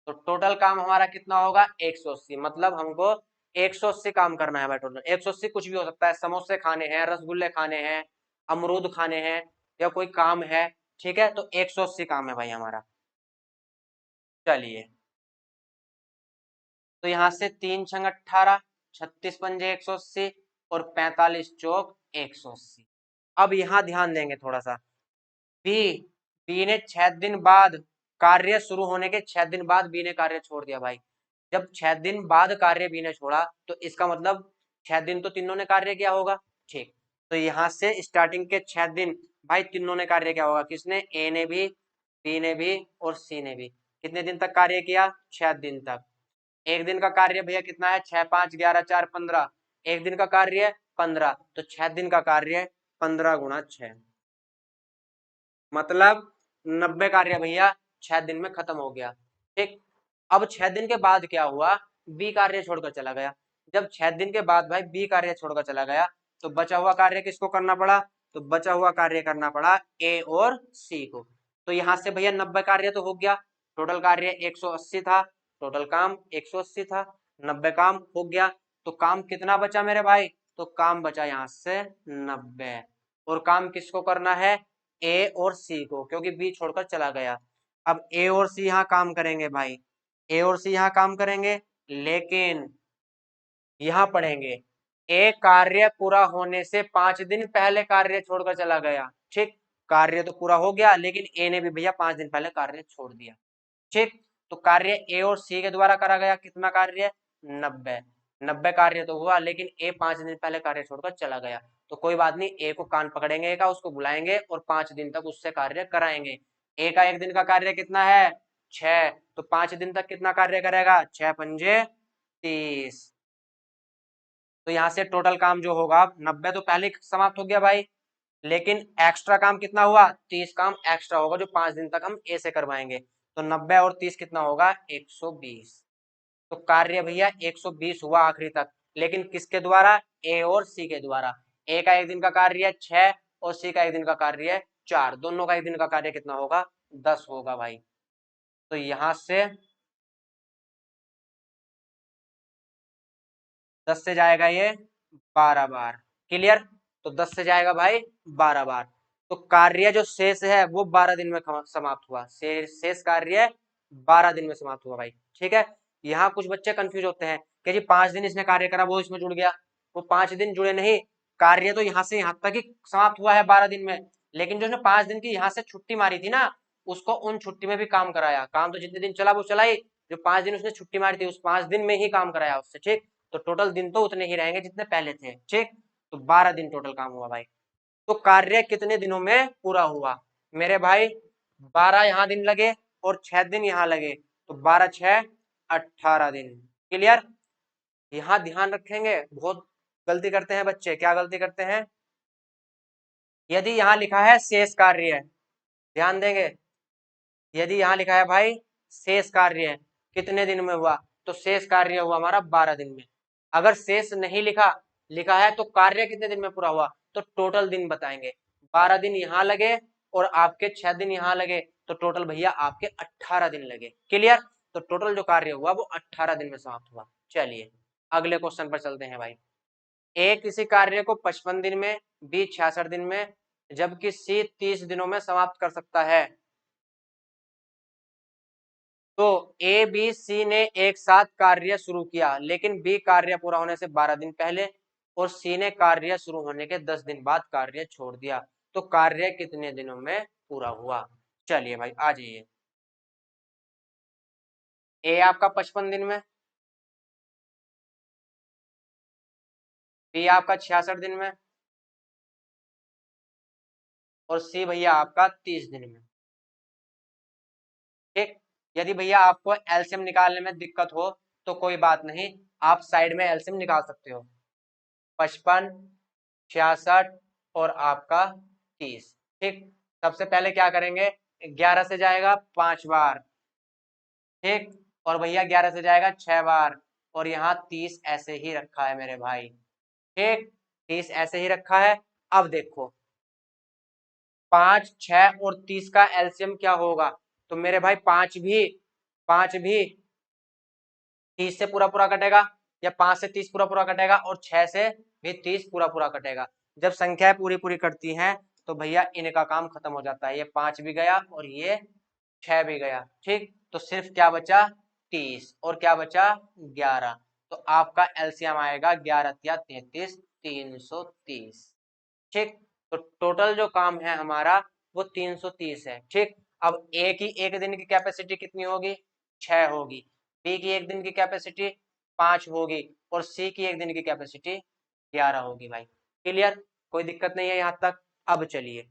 तो टोटल काम हमारा कितना होगा 180, मतलब हमको 180 काम करना है भाई। टोटल 180 कुछ भी हो सकता है, समोसे खाने हैं, रसगुल्ले खाने हैं, अमरूद खाने हैं, या कोई काम है। ठीक है, तो 180 काम है भाई हमारा। चलिए तो यहाँ से 3 छंग 18, 36 पंजे 180 और 45 चौक 180। अब यहाँ ध्यान देंगे थोड़ा सा। बी बी ने 6 दिन बाद, कार्य शुरू होने के 6 दिन बाद बी ने कार्य छोड़ दिया भाई। जब 6 दिन बाद कार्य बी ने छोड़ा तो इसका मतलब 6 दिन तो तीनों ने कार्य किया होगा। ठीक, तो यहाँ से स्टार्टिंग के 6 दिन भाई तीनों ने कार्य किया होगा। किसने? ए ने भी, बी ने भी और सी ने भी। कितने दिन तक कार्य किया? 6 दिन तक। एक दिन का कार्य भैया कितना है? 6 5 11 4 15। एक दिन का कार्य 15, तो 6 दिन का कार्य 15 गुणा 6, मतलब 90 कार्य भैया 6 दिन में खत्म हो गया। ठीक, अब 6 दिन के बाद क्या हुआ? बी कार्य छोड़कर चला गया। जब 6 दिन के बाद भाई बी कार्य छोड़कर चला गया तो बचा हुआ कार्य किसको करना पड़ा? तो बचा हुआ कार्य करना पड़ा ए और सी को। तो यहां से भैया 90 कार्य तो हो गया, टोटल कार्य 180 था, टोटल काम 180 था, 90 काम हो गया। तो काम कितना बचा मेरे भाई? तो काम बचा यहां से 90। और काम किसको करना है? ए और सी को, क्योंकि बी छोड़कर चला गया। अब ए और सी यहाँ काम करेंगे भाई, ए और सी यहाँ काम करेंगे, लेकिन यहाँ पढ़ेंगे ए कार्य पूरा होने से 5 दिन पहले कार्य छोड़कर चला गया। ठीक, कार्य तो पूरा हो गया लेकिन ए ने भी भैया 5 दिन पहले कार्य छोड़ दिया। ठीक, तो कार्य ए और सी के द्वारा करा गया। कितना कार्य? 90। 90 कार्य तो हुआ लेकिन ए 5 दिन पहले कार्य छोड़कर चला गया। तो कोई बात नहीं, ए को कान पकड़ेंगे, ए का उसको बुलाएंगे और 5 दिन तक उससे कार्य कराएंगे। ए का एक दिन का कार्य कितना है? 6, तो 5 दिन तक कितना कार्य करेगा? 6 पंजे 30। तो यहाँ से टोटल काम जो होगा 90 तो पहले समाप्त हो गया भाई, लेकिन एक्स्ट्रा काम कितना हुआ? 30 काम एक्स्ट्रा होगा जो 5 दिन तक हम ए से करवाएंगे। तो 90 और 30 कितना होगा? 120। तो कार्य भैया 120 हुआ आखिरी तक, लेकिन किसके द्वारा? ए और सी के द्वारा। ए का एक दिन का कार्य 6 और सी का एक दिन का कार्य 4, दोनों का एक दिन का कार्य कितना होगा? 10 होगा भाई। तो यहां से 10 से जाएगा ये 12 बार। क्लियर? तो 10 से जाएगा भाई 12 बार। तो कार्य जो शेष है वो 12 दिन में समाप्त हुआ। शेष कार्य 12 दिन में समाप्त हुआ भाई। ठीक है, यहाँ कुछ बच्चे कंफ्यूज होते हैं कि जी 5 दिन इसने कार्य करा वो इसमें जुड़ गया। वो 5 दिन जुड़े नहीं, कार्य तो यहाँ से यहाँ तक ही समाप्त हुआ है 12 दिन में, लेकिन जो उसने 5 दिन की यहाँ से छुट्टी मारी थी ना, उसको उन छुट्टी में भी काम कराया। काम तो जितने दिन चला वो चला ही, जो 5 दिन उसने छुट्टी मारी थी उस 5 दिन में ही काम कराया उससे। ठीक, तो टोटल दिन तो उतने ही रहेंगे जितने पहले थे। ठीक, तो 12 दिन टोटल काम हुआ भाई। तो कार्य कितने दिनों में पूरा हुआ मेरे भाई? 12 यहाँ दिन लगे और 6 दिन यहाँ लगे, तो 12 6 18 दिन। क्लियर? यहाँ ध्यान रखेंगे, बहुत गलती करते हैं बच्चे। क्या गलती करते हैं? यदि यहाँ लिखा है शेष कार्य, ध्यान देंगे, यदि यहाँ लिखा है भाई शेष कार्य कितने दिन में हुआ, तो शेष कार्य हुआ हमारा 12 दिन में। अगर शेष नहीं लिखा, लिखा है तो कार्य कितने दिन में पूरा हुआ, तो टोटल दिन बताएंगे। 12 दिन यहाँ लगे और आपके 6 दिन यहाँ लगे, तो टोटल भैया आपके 18 दिन लगे। क्लियर? तो टोटल जो कार्य हुआ वो 18 दिन में समाप्त हुआ। चलिए अगले क्वेश्चन पर चलते हैं भाई। ए किसी कार्य को 55 दिन में, बी 66 दिन में, जबकि सी 30 दिनों में समाप्त कर सकता है। तो ए बी सी ने एक साथ कार्य शुरू किया, लेकिन बी कार्य पूरा होने से 12 दिन पहले और सी ने कार्य शुरू होने के 10 दिन बाद कार्य छोड़ दिया। तो कार्य कितने दिनों में पूरा हुआ? चलिए भाई आ जाइए। ए आपका 55 दिन में, बी आपका 66 दिन में और सी भैया आपका 30 दिन में। ठीक, यदि भैया आपको एलसीएम निकालने में दिक्कत हो तो कोई बात नहीं, आप साइड में एलसीएम निकाल सकते हो। 55, 66 और आपका 30। ठीक, सबसे पहले क्या करेंगे, 11 से जाएगा 5 बार। ठीक, और भैया 11 से जाएगा 6 बार, और यहाँ 30 ऐसे ही रखा है मेरे भाई। ठीक, 30 ऐसे ही रखा है। अब देखो 5, 6 और 30 का एलसीएम क्या होगा, तो मेरे भाई 5 भी 30 से पूरा पूरा कटेगा, या 5 से 30 पूरा पूरा कटेगा, और 6 से भी 30 पूरा पूरा कटेगा। जब संख्याएं पूरी पूरी कटती हैं तो भैया इनका काम खत्म हो जाता है। ये 5 भी गया और ये 6 भी गया। ठीक, तो सिर्फ क्या बचा? 30 और क्या बचा 11। तो आपका एलसीएम आएगा 11 या 33, 330। ठीक, तो टोटल जो काम है हमारा वो 330 है। ठीक, अब ए की एक दिन की कैपेसिटी कितनी होगी 6 होगी, बी की एक दिन की कैपेसिटी 5 होगी और सी की एक दिन की कैपेसिटी 11 होगी। भाई क्लियर, कोई दिक्कत नहीं है यहाँ तक। अब चलिए,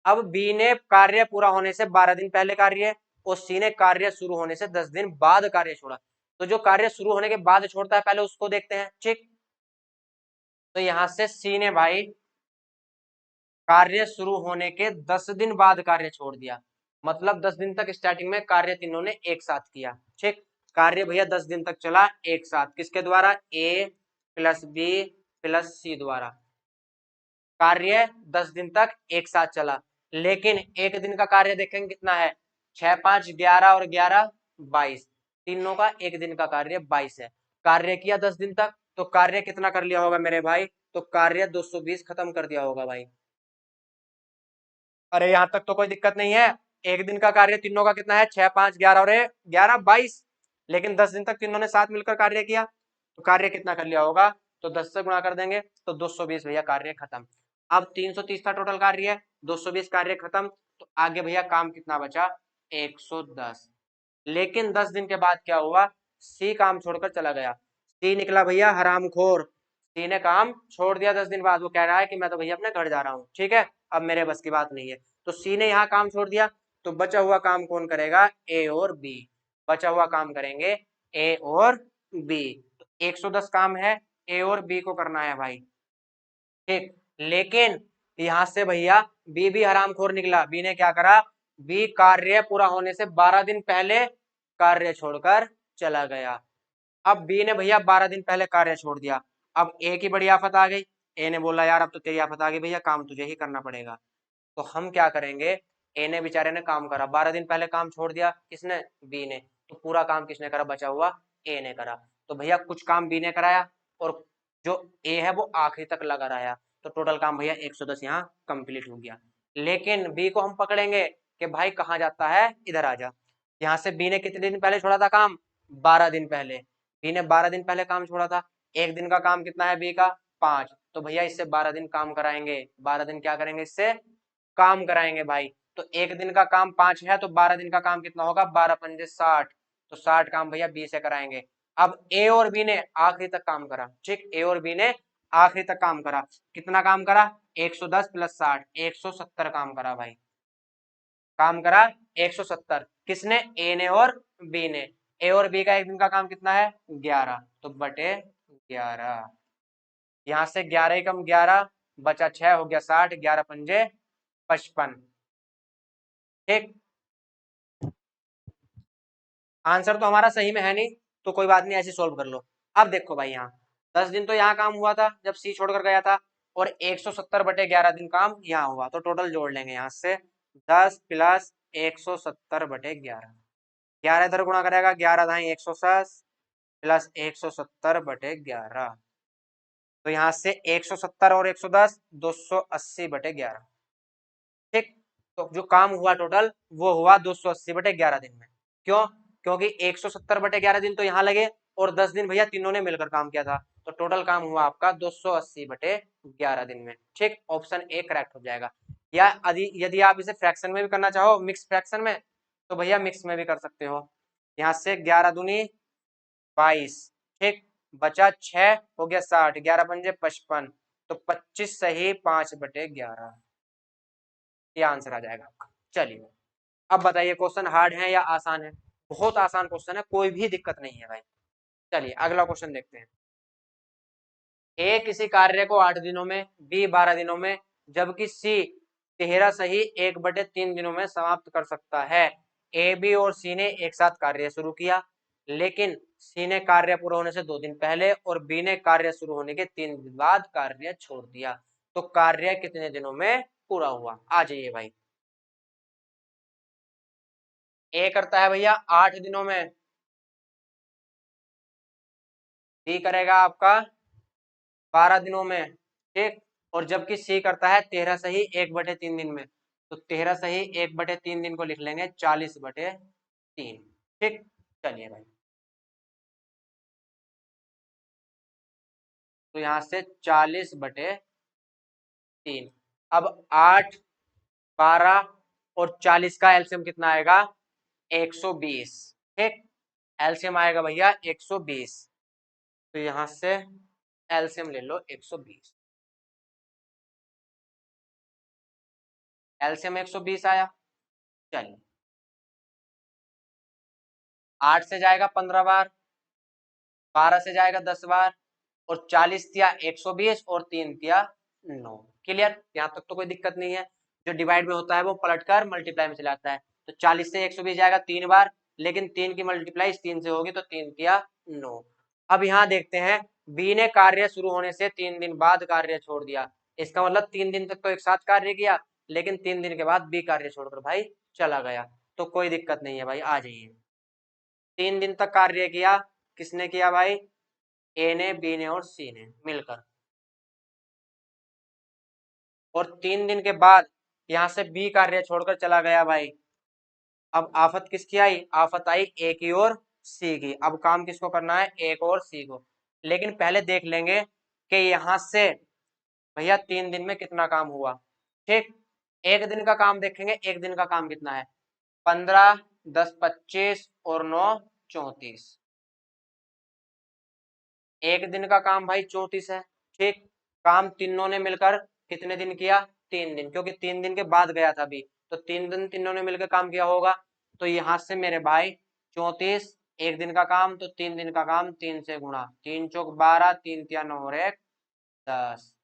अब बी ने कार्य पूरा होने से 12 दिन पहले कार्य और सी ने कार्य शुरू होने से 10 दिन बाद कार्य छोड़ा। तो जो कार्य शुरू होने के बाद छोड़ता है पहले उसको देखते हैं। ठीक, तो यहां से सी ने भाई कार्य शुरू होने के 10 दिन बाद कार्य छोड़ दिया, मतलब 10 दिन तक स्टार्टिंग में कार्य तीनों ने एक साथ किया। ठीक, कार्य भैया 10 दिन तक चला एक साथ, किसके द्वारा ए प्लस बी प्लस सी द्वारा कार्य 10 दिन तक एक साथ चला। लेकिन एक दिन का कार्य देखेंगे कितना है 6 5 11 और 11 22, तीनों का एक दिन का कार्य 22 है। कार्य किया 10 दिन तक, तो कार्य कितना कर लिया होगा मेरे भाई, तो कार्य 220 खत्म कर दिया होगा भाई। अरे यहां तक तो कोई दिक्कत नहीं है, एक दिन का कार्य तीनों का कितना है 6 5 11 और 11 22, लेकिन 10 दिन तक तीनों ने साथ मिलकर कार्य किया, तो कार्य कितना कर लिया होगा, तो 10 से गुणा कर देंगे तो 220 भैया कार्य खत्म। अब 330 था टोटल कार्य, 220 कार्य खत्म, तो आगे भैया काम कितना बचा 110। लेकिन 10 दिन के बाद क्या हुआ, सी काम छोड़कर चला गया। सी निकला भैया हरामखोर, सी ने काम छोड़ दिया 10 दिन बाद। वो कह रहा है कि मैं तो भैया अपने घर जा रहा हूँ, ठीक है, अब मेरे बस की बात नहीं है। तो सी ने यहाँ काम छोड़ दिया, तो बचा हुआ काम कौन करेगा, ए और बी। बचा हुआ काम करेंगे ए और बी। तो 110 काम है ए और बी को करना है भाई। ठीक, लेकिन यहां से भैया बी भी हरामखोर निकला। बी ने क्या करा, बी कार्य पूरा होने से 12 दिन पहले कार्य छोड़कर चला गया। अब बी ने भैया 12 दिन पहले कार्य छोड़ दिया। अब ए की बड़ी आफत आ गई, ए ने बोला यार अब तो तेरी आफत आ गई भैया, काम तुझे ही करना पड़ेगा। तो हम क्या करेंगे, ए ने बेचारे ने काम करा, 12 दिन पहले काम छोड़ दिया, किसने, बी ने। तो पूरा काम किसने करा, बचा हुआ ए ने करा। तो भैया कुछ काम बी ने कराया और जो ए है वो आखिरी तक लगा रहा। तो टोटल काम भैया 110 यहाँ कंप्लीट हो गया। लेकिन बी को हम पकड़ेंगे कि भाई कहाँ जाता है, इधर आ जा। यहाँ से बी ने कितने दिन पहले छोड़ा था काम, 12 दिन पहले। बी ने 12 दिन पहले काम छोड़ा था, एक दिन का काम कितना है बी का 5, तो भैया इससे 12 दिन काम कराएंगे। 12 दिन क्या करेंगे, इससे काम कराएंगे भाई। तो एक दिन का काम 5 है, तो 12 दिन का काम कितना होगा, 12 पंजे 60, तो 60 काम भैया बी से कराएंगे। अब ए और बी ने आखिरी तक काम करा। ठीक, ए और बी ने आखिरी तक काम करा, कितना काम करा 110 प्लस 60, 170 काम करा भाई। काम करा 170, किसने, ए ने और बी ने। ए और बी का एक दिन का काम कितना है 11, तो बटे 11, यहां से 11 ही कम 11 बचा 6 हो गया 60, 11 पंजे 55। ठीक, आंसर तो हमारा सही में है नहीं, तो कोई बात नहीं, ऐसे सोल्व कर लो। अब देखो भाई, यहाँ 10 दिन तो यहाँ काम हुआ था जब सी छोड़कर गया था, और 170 बटे 11 दिन काम यहाँ हुआ, तो टोटल जोड़ लेंगे यहाँ से 10 प्लस 170 बटे 11, 11 इधर गुणा करेगा, 11 धाई 110 प्लस 170 बटे 11, तो यहाँ से 170 और 110 280 बटे 11। ठीक, तो जो काम हुआ टोटल वो हुआ 280 बटे 11 दिन में। क्यों, क्योंकि 170 बटे 11 दिन तो यहाँ लगे और 10 दिन भैया तीनों ने मिलकर काम किया था, तो टोटल काम हुआ आपका 280 बटे 11 दिन में। ठीक, ऑप्शन ए करेक्ट हो जाएगा। या यदि आप इसे फ्रैक्शन में भी करना चाहो, मिक्स फ्रैक्शन में, तो भैया मिक्स में भी कर सकते हो। यहाँ से 11 दूनी 22, ठीक, बचा 6 हो गया 60, 11 पंजे 55, तो 25 सही 5 बटे 11, ये आंसर आ जाएगा आपका। चलिए, अब बताइए क्वेश्चन हार्ड है या आसान है। बहुत आसान क्वेश्चन है, कोई भी दिक्कत नहीं है भाई। चलिए अगला क्वेश्चन देखते हैं। ए किसी कार्य को 8 दिनों में, बी 12 दिनों में, जबकि सी 13 सही 1/3 दिनों में समाप्त कर सकता है। ए बी और सी ने एक साथ कार्य शुरू किया, लेकिन सी ने कार्य पूरा होने से 2 दिन पहले और बी ने कार्य शुरू होने के 3 दिन बाद कार्य छोड़ दिया। तो कार्य कितने दिनों में पूरा हुआ, आ जाइए भाई। ए करता है भैया 8 दिनों में, बी करेगा आपका 12 दिनों में, ठीक, और जबकि सी करता है 13 सही 1/3 दिन में, तो 13 सही 1/3 दिन को लिख लेंगे 40/3। ठीक, चलिए भाई तो यहाँ से 40/3। अब 8, 12 और 40 का एलसीएम कितना आएगा? 120। ठीक, एलसीएम आएगा भैया 120। तो यहां से एलसीएम ले लो 120। एलसीएम 120 आया। चलिए, 8 से जाएगा 15 बार, 12 से जाएगा 10 बार, और 40 दिया 120 और 3 दिया 9। क्लियर? यहाँ तक तो कोई दिक्कत नहीं है। जो डिवाइड में होता है वो पलटकर मल्टीप्लाई में चला जाता है। तो 40 से 120 जाएगा 3 बार, लेकिन 3 की मल्टीप्लाई 3 से होगी, तो 3 दिया 9। अब यहाँ देखते हैं, बी ने कार्य शुरू होने से 3 दिन बाद कार्य छोड़ दिया। इसका मतलब 3 दिन तक तो एक साथ कार्य किया, लेकिन 3 दिन के बाद बी कार्य छोड़कर भाई चला गया। तो कोई दिक्कत नहीं है भाई, आ जाइए। 3 दिन तक कार्य किया, किसने किया भाई? ए ने, बी ने और सी ने मिलकर। और 3 दिन के बाद यहां से बी कार्य छोड़कर चला गया भाई। अब आफत किसकी आई? आफत आई ए की और सी की। अब काम किसको करना है? ए को और सी को। लेकिन पहले देख लेंगे कि यहां से भैया 3 दिन में कितना काम हुआ। ठीक, एक दिन का काम देखेंगे। एक दिन का काम कितना है? 15, 10, 25 और 9, 34। एक दिन का काम भाई 34 है। ठीक, काम तीनों ने मिलकर कितने दिन किया? 3 दिन, क्योंकि 3 दिन के बाद गया था अभी, तो 3 दिन तीनों ने मिलकर काम किया होगा। तो यहां से मेरे भाई 34 एक दिन का काम, तो 3 दिन का काम 3 से गुणा, 3 चौक 12, 3 तिया 9 और 1 10।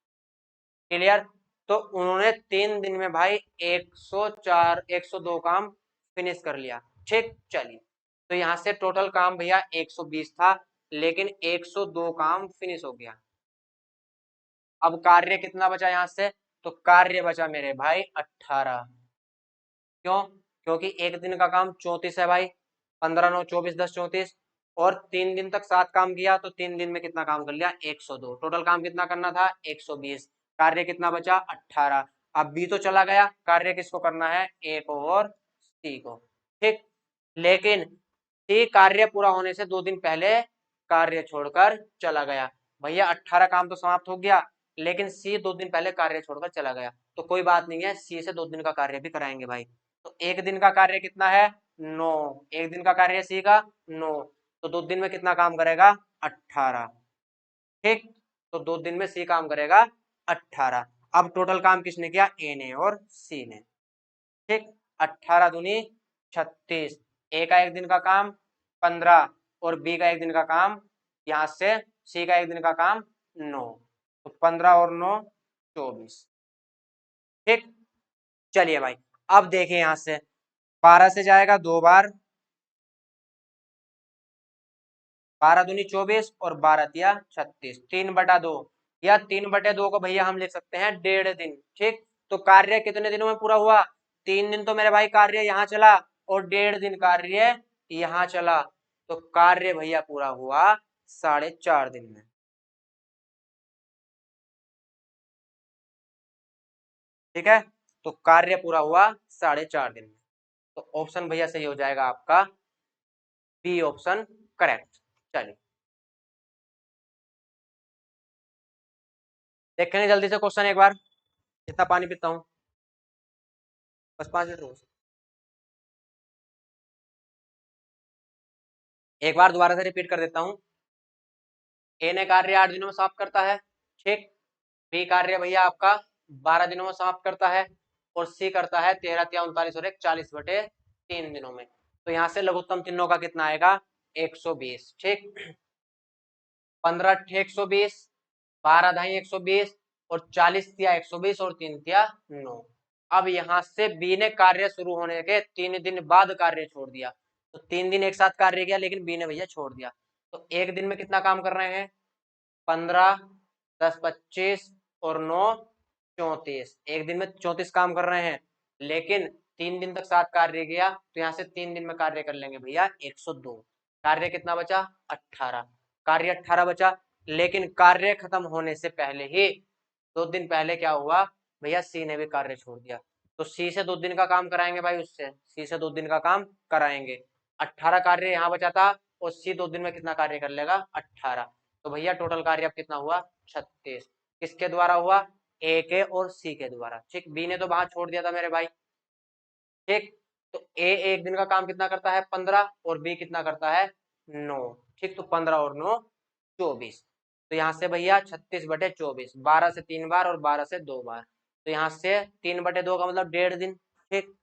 क्लियर? तो उन्होंने 3 दिन में भाई 104 102 काम फिनिश कर लिया। ठीक, चलिए, तो यहाँ से टोटल काम भैया 120 था, लेकिन 102 काम फिनिश हो गया। अब कार्य कितना बचा यहाँ से? तो कार्य बचा मेरे भाई 18। क्यों? क्योंकि एक दिन का काम 34 है भाई, 15, 9, 24, 10, 34, और 3 दिन तक 7 काम किया, तो 3 दिन में कितना काम कर लिया? 102। टोटल काम कितना करना था? 120। कार्य कितना बचा? 18। अब बी तो चला गया, कार्य किसको करना है? ए को और सी को। ठीक, लेकिन सी कार्य पूरा होने से 2 दिन पहले कार्य छोड़कर चला गया। भैया 18 काम तो समाप्त हो गया, लेकिन सी 2 दिन पहले कार्य छोड़कर चला गया। तो कोई बात नहीं है, सी से 2 दिन का कार्य भी कराएंगे भाई। तो एक दिन का कार्य कितना है? 9। एक दिन का कार्य सी का 9, तो 2 दिन में कितना काम करेगा? 18। ठीक, तो 2 दिन में सी काम करेगा 18। अब टोटल काम किसने किया? ए ने और सी ने। ठीक, 18 दूनी 36। ए का एक दिन का काम 15, और बी का एक दिन का काम, यहां से सी का एक दिन का काम 9, तो 15 और 9 24। ठीक, चलिए भाई, अब देखिए यहां से 12 से जाएगा 2 बार, 12 दूनी 24 और 12 तिया 36, 3/2, या 3/2 को भैया हम लिख सकते हैं 1.5 दिन। ठीक, तो कार्य कितने दिनों में पूरा हुआ? 3 दिन तो मेरे भाई कार्य यहाँ चला, और 1.5 दिन कार्य यहाँ चला, तो कार्य भैया पूरा हुआ 4.5 दिन में। ठीक है, तो कार्य पूरा हुआ 4.5 दिन में। तो ऑप्शन भैया सही हो जाएगा आपका बी ऑप्शन करेक्ट। चलिए, देखेंगे जल्दी से क्वेश्चन एक बार। इतना पानी पीता हूँ, बस 5 मिनट रुको। एक बार दोबारा से रिपीट कर देता हूँ। ए ने कार्य 8 दिनों में समाप्त करता है। ठीक, बी कार्य भैया आपका 12 दिनों में समाप्त करता है, और सी करता है 13 या 39 और 1 40/3 दिनों में। तो यहाँ से लघुत्तम चिन्हों का कितना आएगा? 120। ठीक, 15 120, 12 ढाई 120, और 40 तिया 120 और 3 तिया 9। अब यहाँ से बी ने कार्य शुरू होने के 3 दिन बाद कार्य छोड़ दिया। तो 3 दिन एक साथ कार्य किया, लेकिन बी ने भैया छोड़ दिया। तो एक दिन में कितना काम कर रहे हैं? 15, 10, 25 और 9 34। एक दिन में 34 काम कर रहे हैं, लेकिन 3 दिन तक साथ कार्य किया, तो यहाँ से 3 दिन में कार्य कर लेंगे भैया 102। कार्य कितना बचा? 18। कार्य 18 बचा, लेकिन कार्य खत्म होने से पहले ही 2 दिन पहले क्या हुआ भैया? सी ने भी कार्य छोड़ दिया। तो सी से 2 दिन का काम कराएंगे भाई, उससे सी से 2 दिन का काम कराएंगे। 18 कार्य यहाँ बचा था, और सी 2 दिन में कितना कार्य कर लेगा? 18। तो भैया टोटल कार्य अब कितना हुआ? 36। किसके द्वारा हुआ? ए के और सी के द्वारा। ठीक, बी ने तो वहां छोड़ दिया था मेरे भाई। ठीक, तो ए एक दिन का काम कितना करता है? 15, और बी कितना करता है? 9। ठीक, तो 15 और 9 24। तो यहाँ से भैया 36/24, 12 से 3 बार और 12 से 2 बार, तो यहाँ से 3/2 का मतलब 1.5 दिन। ठीक,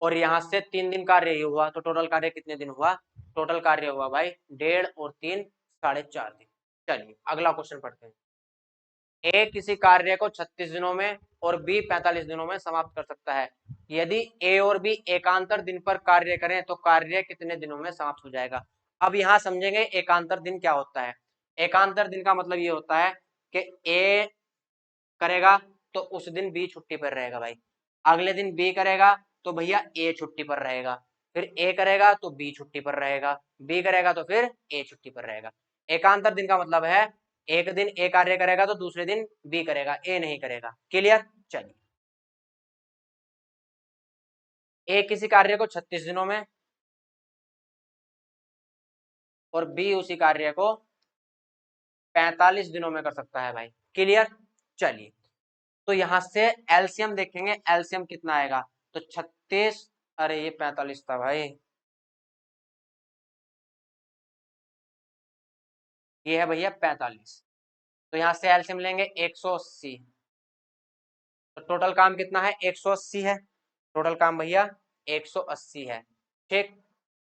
और यहाँ से 3 दिन कार्य ही हुआ, तो टोटल कार्य कितने दिन हुआ? टोटल कार्य हुआ भाई 1.5 और 3 4.5 दिन। चलिए अगला क्वेश्चन पढ़ते हैं। ए किसी कार्य को 36 दिनों में और बी 45 दिनों में समाप्त कर सकता है। यदि ए और बी एकांतर दिन पर कार्य करें तो कार्य कितने दिनों में समाप्त हो जाएगा? अब यहाँ समझेंगे एकांतर दिन क्या होता है। एकांतर दिन का मतलब ये होता है कि ए करेगा तो उस दिन बी छुट्टी पर रहेगा भाई, अगले दिन बी करेगा तो भैया ए छुट्टी पर रहेगा, फिर ए करेगा तो बी छुट्टी पर रहेगा, बी करेगा तो फिर ए छुट्टी पर रहेगा। एकांतर दिन का मतलब है एक दिन ए कार्य करेगा तो दूसरे दिन बी करेगा, ए नहीं करेगा। क्लियर? चलिए, ए किसी कार्य को 36 दिनों में और बी उसी कार्य को 45 दिनों में कर सकता है भाई। क्लियर? चलिए, तो यहां से एलसीएम देखेंगे, एलसीएम कितना आएगा? तो 36, अरे ये 45 था भाई, ये है भैया 45। तो यहाँ से एलसीएम लेंगे 180, तो टोटल काम कितना है? 180 है। टोटल काम भैया 180 है। ठीक,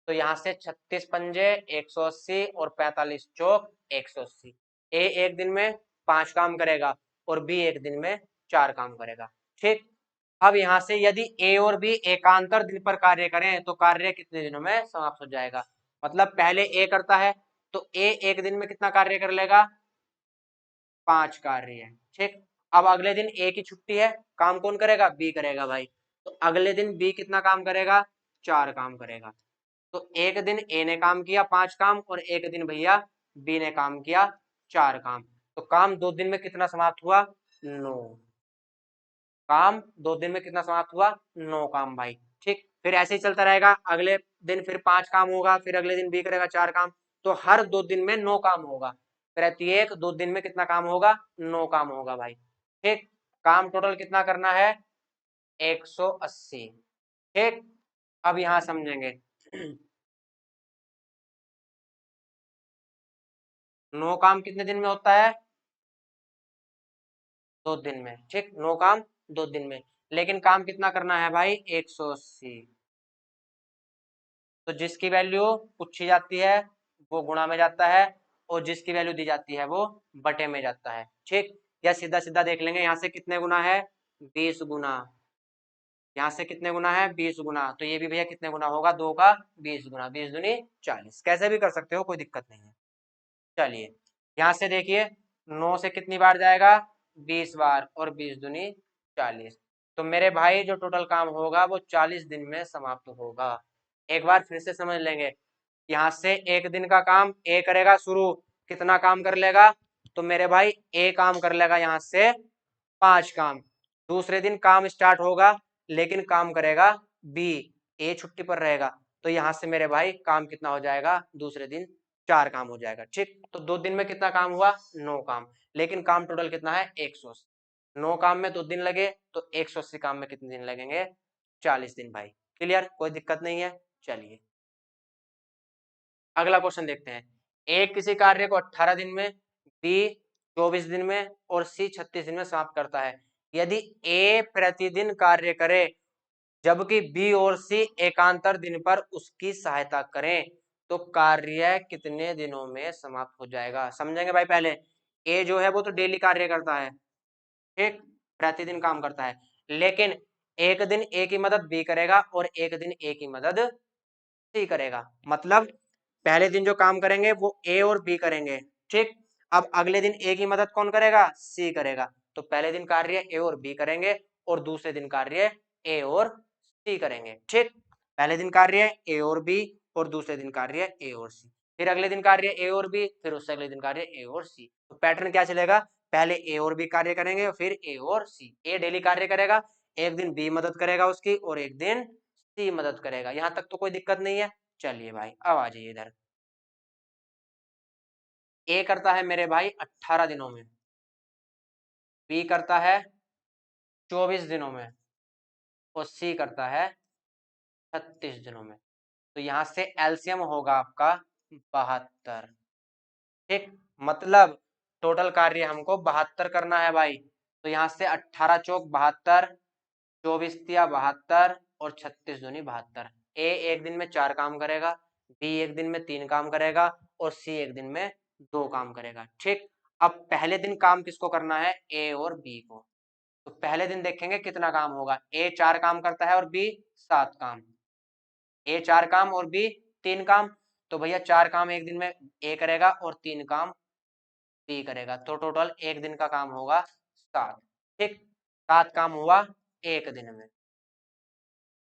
तो यहाँ से 36 पंजे 180 और 45 चौक 180। ए एक दिन में 5 काम करेगा और बी एक दिन में 4 काम करेगा। ठीक, अब यहाँ से यदि ए और बी एकांतर दिन पर कार्य करें तो कार्य कितने दिनों में समाप्त हो जाएगा? मतलब पहले ए करता है तो ए एक दिन में कितना कार्य कर लेगा? 5 कार्य है। ठीक, अब अगले दिन ए की छुट्टी है, काम कौन करेगा? बी करेगा भाई, तो अगले दिन बी कितना काम करेगा? 4 काम करेगा। तो एक दिन ए ने काम किया 5 काम और एक दिन भैया बी ने काम किया 4 काम, तो काम 2 दिन में कितना समाप्त हुआ? 9 काम। 2 दिन में कितना समाप्त हुआ? 9 काम भाई। ठीक, फिर ऐसे ही चलता रहेगा, अगले दिन फिर 5 काम होगा, फिर अगले दिन बी करेगा 4 काम, तो हर 2 दिन में 9 काम होगा। प्रत्येक 2 दिन में कितना काम होगा? 9 काम होगा भाई। ठीक, काम टोटल कितना करना है? 180। ठीक, अब यहां समझेंगे 9 काम कितने दिन में होता है? 2 दिन में। ठीक, 9 काम 2 दिन में, लेकिन काम कितना करना है भाई? 180। तो जिसकी वैल्यू पूछी जाती है वो गुणा में जाता है, और जिसकी वैल्यू दी जाती है वो बटे में जाता है। ठीक, या सीधा सीधा देख लेंगे, यहाँ से कितने गुना है? 20 गुना। यहाँ से कितने गुना है? 20 गुना। तो ये भी भैया कितने गुना होगा? 2 का 20 गुना, 20 दूनी 40। कैसे भी कर सकते हो, कोई दिक्कत नहीं है। चलिए, यहाँ से देखिए 9 से कितनी बार जाएगा? 20 बार, और 20 दूनी 40। तो मेरे भाई जो टोटल काम होगा वो 40 दिन में समाप्त होगा। एक बार फिर से समझ लेंगे, यहाँ से एक दिन का काम ए करेगा शुरू, कितना काम कर लेगा? तो मेरे भाई ए काम कर लेगा यहाँ से 5 काम। दूसरे दिन काम स्टार्ट होगा लेकिन काम करेगा बी, ए छुट्टी पर रहेगा, तो यहाँ से मेरे भाई काम कितना हो जाएगा? दूसरे दिन 4 काम हो जाएगा। ठीक, तो 2 दिन में कितना काम हुआ? 9 काम, लेकिन काम टोटल कितना है? 180। 9 काम में 2 दिन लगे, तो 180 काम में कितने दिन लगेंगे? 40 दिन भाई। क्लियर? कोई दिक्कत नहीं है। चलिए अगला क्वेश्चन देखते हैं। ए किसी कार्य को 18 दिन में, बी 24 दिन में और सी 36 दिन में समाप्त करता है। यदि ए प्रतिदिन कार्य करे जबकि बी और सी एकांतर दिन पर उसकी सहायता करें तो कार्य कितने दिनों में समाप्त हो जाएगा? समझेंगे भाई। पहले ए जो है वो तो डेली कार्य करता है, ठीक, प्रतिदिन काम करता है, लेकिन एक दिन ए की मदद बी करेगा और एक दिन ए की मदद सी करेगा। मतलब पहले दिन जो काम करेंगे वो ए और बी करेंगे। ठीक, अब अगले दिन ए की मदद कौन करेगा? सी करेगा। तो पहले दिन कार्य ए और बी करेंगे और दूसरे दिन कार्य ए और सी करेंगे। ठीक, पहले दिन कार्य ए और बी और दूसरे दिन कार्य ए और सी, फिर अगले दिन कार्य ए और बी, फिर उससे अगले दिन कार्य ए और सी। तो पैटर्न क्या चलेगा? पहले ए और बी कार्य करेंगे, फिर ए और सी। ए डेली कार्य करेगा, एक दिन बी मदद करेगा उसकी और एक दिन सी मदद करेगा। यहां तक तो कोई दिक्कत नहीं है। चलिए भाई अब आ जाइए इधर। ए करता है मेरे भाई 18 दिनों में, बी करता है 24 दिनों में और सी करता है 36 दिनों में। तो यहां से एलसीएम होगा आपका 72। ठीक, मतलब टोटल कार्य हमको 72 करना है भाई। तो यहाँ से 18 चौक 72, 24 तिया 72 और 36 दूनी 72। ए एक दिन में 4 काम करेगा, बी एक दिन में 3 काम करेगा और सी एक दिन में 2 काम करेगा। ठीक, अब पहले दिन काम किसको करना है, ए और बी को। तो पहले दिन देखेंगे कितना काम होगा। ए 4 काम करता है और बी 7 काम। ए 4 काम और बी 3 काम। तो भैया 4 काम एक दिन में ए करेगा और 3 काम बी करेगा। तो टोटल एक दिन का काम होगा 7। ठीक, 7 काम हुआ एक दिन में।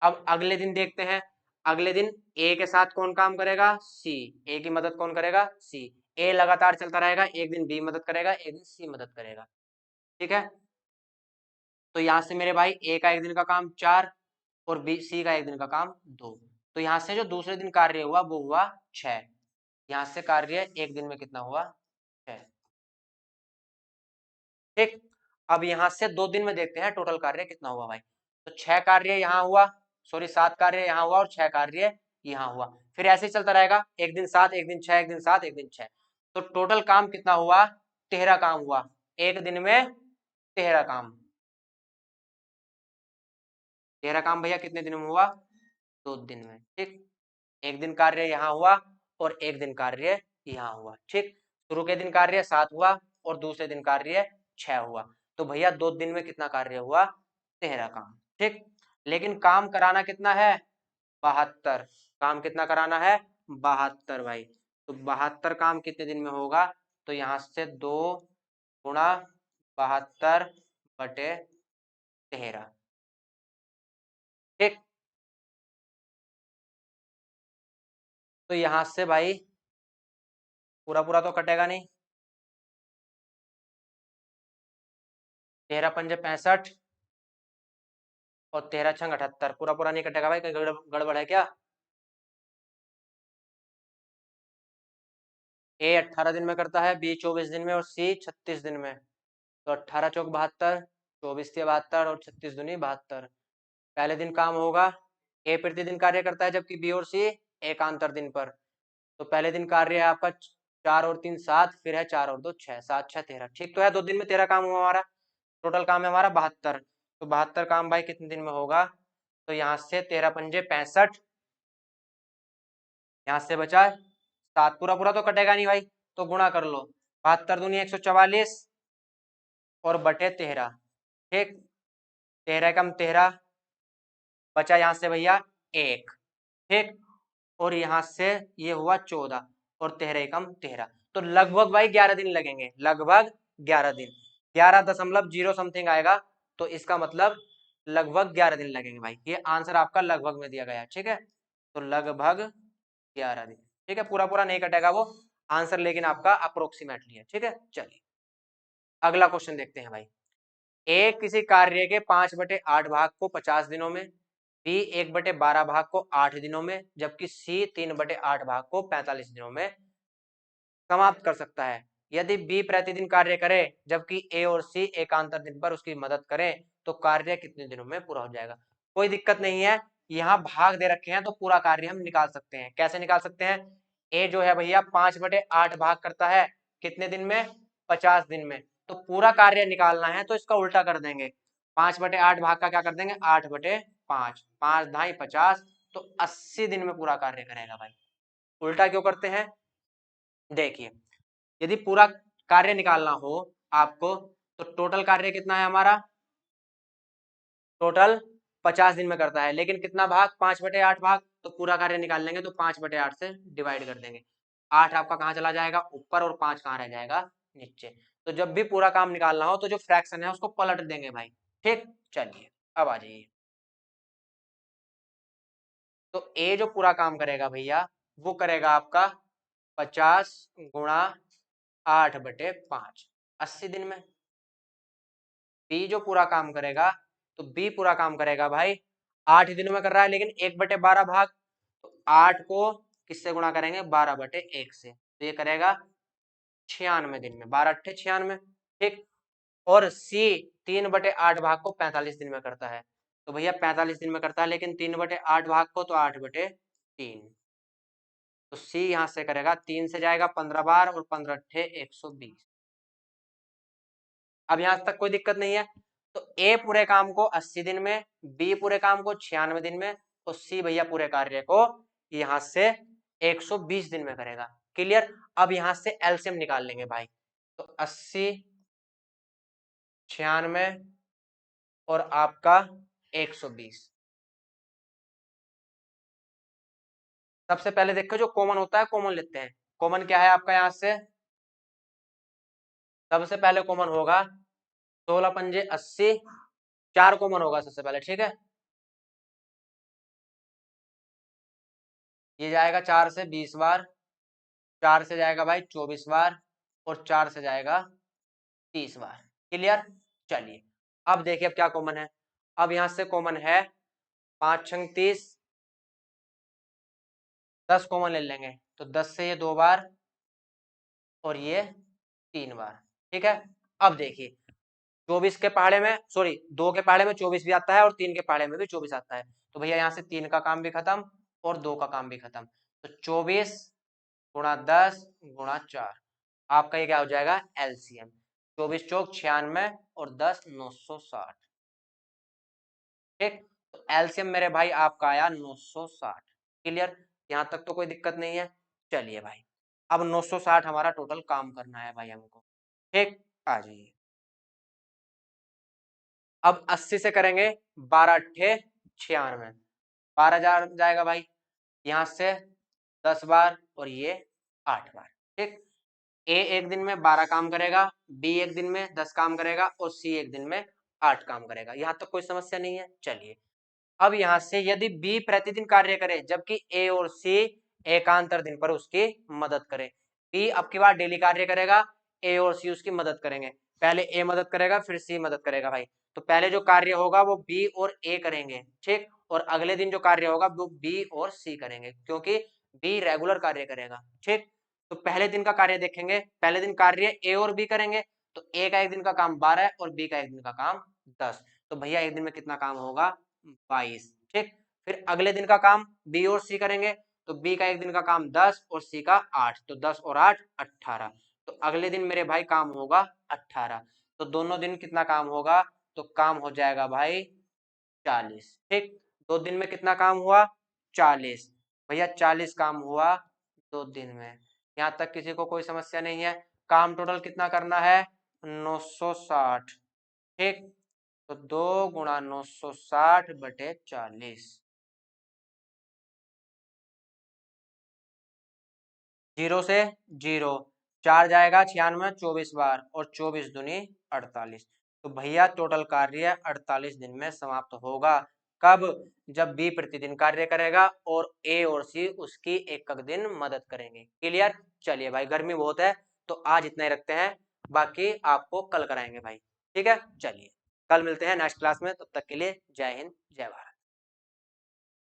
अब अगले दिन देखते हैं। अगले दिन ए के साथ कौन काम करेगा, सी। ए की मदद कौन करेगा, सी। ए लगातार चलता रहेगा, एक दिन बी मदद करेगा, एक दिन सी मदद करेगा। ठीक है, तो यहां से मेरे भाई ए का एक दिन का काम 4 और बी सी का एक दिन का काम 2। तो यहां से जो दूसरे दिन कार्य हुआ वो हुआ 6। यहां से कार्य एक दिन में कितना हुआ, 6। ठीक, अब यहां से 2 दिन में देखते हैं टोटल कार्य कितना हुआ भाई। तो 6 कार्य यहाँ हुआ, सॉरी 7 कार्य यहाँ हुआ और 6 कार्य यहाँ हुआ। फिर ऐसे ही चलता रहेगा, एक दिन 7, एक दिन 6, एक दिन 7, एक दिन 6। तो टोटल काम कितना हुआ, 13 काम हुआ। एक दिन में 13 काम। 13 काम भैया कितने दिन में हुआ, 2 दिन में। ठीक, एक दिन कार्य यहाँ हुआ और एक दिन कार्य यहाँ हुआ। ठीक, शुरू के दिन कार्य 7 हुआ और दूसरे दिन कार्य 6 हुआ। तो भैया 2 दिन में कितना कार्य हुआ, 13 काम। ठीक, लेकिन काम कराना कितना है, 72। काम कितना कराना है, 72 भाई। तो 72 काम कितने दिन में होगा, तो यहां से 2 गुणा 72 बटे 13। ठीक, तो यहां से भाई पूरा पूरा तो कटेगा नहीं, 13 पंजे 65 और 13 छंग 78। पूरा पूरा नहीं कटेगा भाई, कहीं गड़बड़ है क्या। ए 18 दिन में करता है, बी 24 दिन में और सी 36 दिन में। तो 18 चौक 72, 24 से 72 और 36 दूनी 72। पहले दिन काम होगा, ए प्रतिदिन कार्य करता है जबकि बी और सी एकांतर दिन पर। तो पहले दिन कार्य है आपका 4 और 3 7, फिर है 4 और 2 6, 7 6 13। ठीक तो है, 2 दिन में 13 काम हुआ हमारा। टोटल काम है हमारा 72। तो 72 काम भाई कितने दिन में होगा, तो यहाँ से 13 पंजे 65, यहाँ से बचा 7। पूरा पूरा तो कटेगा नहीं भाई, तो गुणा कर लो। 72 दूनी 144 और बटे 13। ठीक, 13 कम 13 बचा यहाँ से भैया 1। ठीक, और यहाँ से ये हुआ 14 और 13 कम 13। तो लगभग भाई 11 दिन लगेंगे, लगभग 11 दिन। 11.0 समथिंग आएगा। तो इसका मतलब लगभग 11 दिन लगेंगे भाई। ये आंसर आपका लगभग में दिया गया है। ठीक है, तो लगभग 11 दिन। ठीक है, पूरा पूरा नहीं कटेगा वो आंसर, लेकिन आपका अप्रोक्सीमेटली है। ठीक है, चलिए अगला क्वेश्चन देखते हैं भाई। ए किसी कार्य के 5/8 भाग को 50 दिनों में, बी 1/12 भाग को 8 दिनों में, जबकि सी 3/8 भाग को 45 दिनों में समाप्त कर सकता है। यदि बी प्रतिदिन कार्य करे जबकि ए और सी एकांतर दिन पर उसकी मदद करें तो कार्य कितने दिनों में पूरा हो जाएगा। कोई दिक्कत नहीं है, यहाँ भाग दे रखे हैं तो पूरा कार्य हम निकाल सकते हैं। कैसे निकाल सकते हैं, ए जो है भैया 5/8 भाग करता है कितने दिन में, 50 दिन में। तो पूरा कार्य निकालना है तो इसका उल्टा कर देंगे। 5/8 भाग का क्या कर देंगे, 8/5, 5 ढाई 50। तो 80 दिन में पूरा कार्य करेगा भाई। उल्टा क्यों करते हैं, देखिए यदि पूरा कार्य निकालना हो आपको तो टोटल कार्य कितना है हमारा, टोटल 50 दिन में करता है, लेकिन कितना भाग, 5/8 भाग। तो पूरा कार्य निकाल लेंगे तो 5/8 से डिवाइड कर देंगे। 8 आपका कहाँ चला जाएगा, ऊपर, और 5 कहाँ रह जाएगा, नीचे। तो जब भी पूरा काम निकालना हो तो जो फ्रैक्शन है उसको पलट देंगे भाई। ठीक, चलिए अब आ जाइए। तो ए जो पूरा काम करेगा भैया वो करेगा आपका 50 गुणा 8/5, 80 दिन में। बी जो पूरा काम करेगा, तो बी पूरा काम करेगा भाई 8 दिनों में कर रहा है, लेकिन 1/12 भाग। तो 8 को किससे गुणा करेंगे, 12/1 से। तो ये करेगा 96 दिन में, 12 अट्ठे 96, ठीक। और सी 3/8 भाग को 45 दिन में करता है, तो भैया 45 दिन में करता है, लेकिन 3/8 भाग को तो 8/3, तो सी यहां से करेगा 3 से जाएगा 15 बार और 15 अट्ठे 120। अब यहां तक कोई दिक्कत नहीं है। तो ए पूरे काम को 80 दिन में, बी पूरे काम को 96 दिन में, और सी भैया पूरे कार्य को यहां से 120 दिन में करेगा। क्लियर। अब यहां से एलसीएम निकाल लेंगे भाई, तो 80, 96 और आपका 120। सबसे पहले देखो जो कॉमन होता है कॉमन लेते हैं। कॉमन क्या है आपका यहां से, सबसे पहले कॉमन होगा 16 पंजे 80, 4 कॉमन होगा सबसे पहले, ठीक है। ये जाएगा 4 से 20 बार, 4 से जाएगा भाई 24 बार, और 4 से जाएगा 30 बार। क्लियर। चलिए अब देखिए अब क्या कॉमन है। अब यहां से कॉमन है 5 छंग 30, 10 कॉमन ले लेंगे, तो 10 से ये 2 बार और ये 3 बार, ठीक है। अब देखिए 24 के पहाड़े में, सॉरी 2 के पहाड़े में 24 भी आता है और 3 के पहाड़े में भी 24 आता है, तो भैया यहाँ से 3 का काम भी खत्म और 2 का काम भी खत्म। तो 24 गुणा 10 गुणा 4, आपका ये क्या हो जाएगा एलसीएम। 24 चौक 96 और 10 960, ठीक। तो एलसीएम मेरे भाई आपका आया 960। क्लियर। यहां तक तो कोई दिक्कत नहीं है। चलिए भाई अब 960 हमारा टोटल काम करना है भाई हमको, ठीक। आ जाइए। अब 80 से करेंगे 12 अट्ठे 96, 12,000 जाएगा भाई, यहां से 10 बार और ये 8 बार, ठीक। ए एक दिन में 12 काम करेगा, बी एक दिन में 10 काम करेगा और सी एक दिन में 8 काम करेगा। यहां तक कोई समस्या नहीं है। चलिए अब यहां से यदि बी प्रतिदिन कार्य करे जबकि ए और सी एकांतर दिन पर उसकी मदद करे, बी अब की बार डेली कार्य करेगा, ए और सी उसकी मदद करेंगे। पहले ए मदद करेगा फिर सी मदद करेगा भाई, तो पहले जो कार्य होगा वो बी और ए करेंगे, ठीक। और अगले दिन जो कार्य होगा वो बी और सी करेंगे, क्योंकि बी रेगुलर कार्य करेगा, ठीक। तो पहले दिन का कार्य देखेंगे, पहले दिन कार्य ए और बी करेंगे, तो ए का एक दिन का काम 12 और बी का एक दिन का काम 10, तो भैया एक दिन में कितना काम होगा 22, ठीक। फिर अगले दिन का काम बी और सी करेंगे, तो बी का एक दिन का काम 10 और सी का 8, तो 10 और 8 18, तो अगले दिन मेरे भाई काम होगा 18, तो दोनों दिन कितना काम होगा, तो काम हो जाएगा भाई 40, ठीक। 2 दिन में कितना काम हुआ 40, भैया 40 काम हुआ 2 दिन में। यहां तक किसी को कोई समस्या नहीं है। काम टोटल कितना करना है 960, ठीक। तो 2 गुणा 960/40, 0 से 0, 4 जाएगा 96 24 बार और 24 दूनी 48, तो भैया टोटल कार्य 48 दिन में समाप्त होगा। कब, जब बी प्रतिदिन कार्य करेगा और ए और सी उसकी एक दिन मदद करेंगे। क्लियर। चलिए भाई गर्मी बहुत है तो आज इतना ही रखते हैं, बाकी आपको कल कराएंगे भाई, ठीक है। चलिए कल मिलते हैं नेक्स्ट क्लास में, तब तक के लिए जय हिंद जय भारत।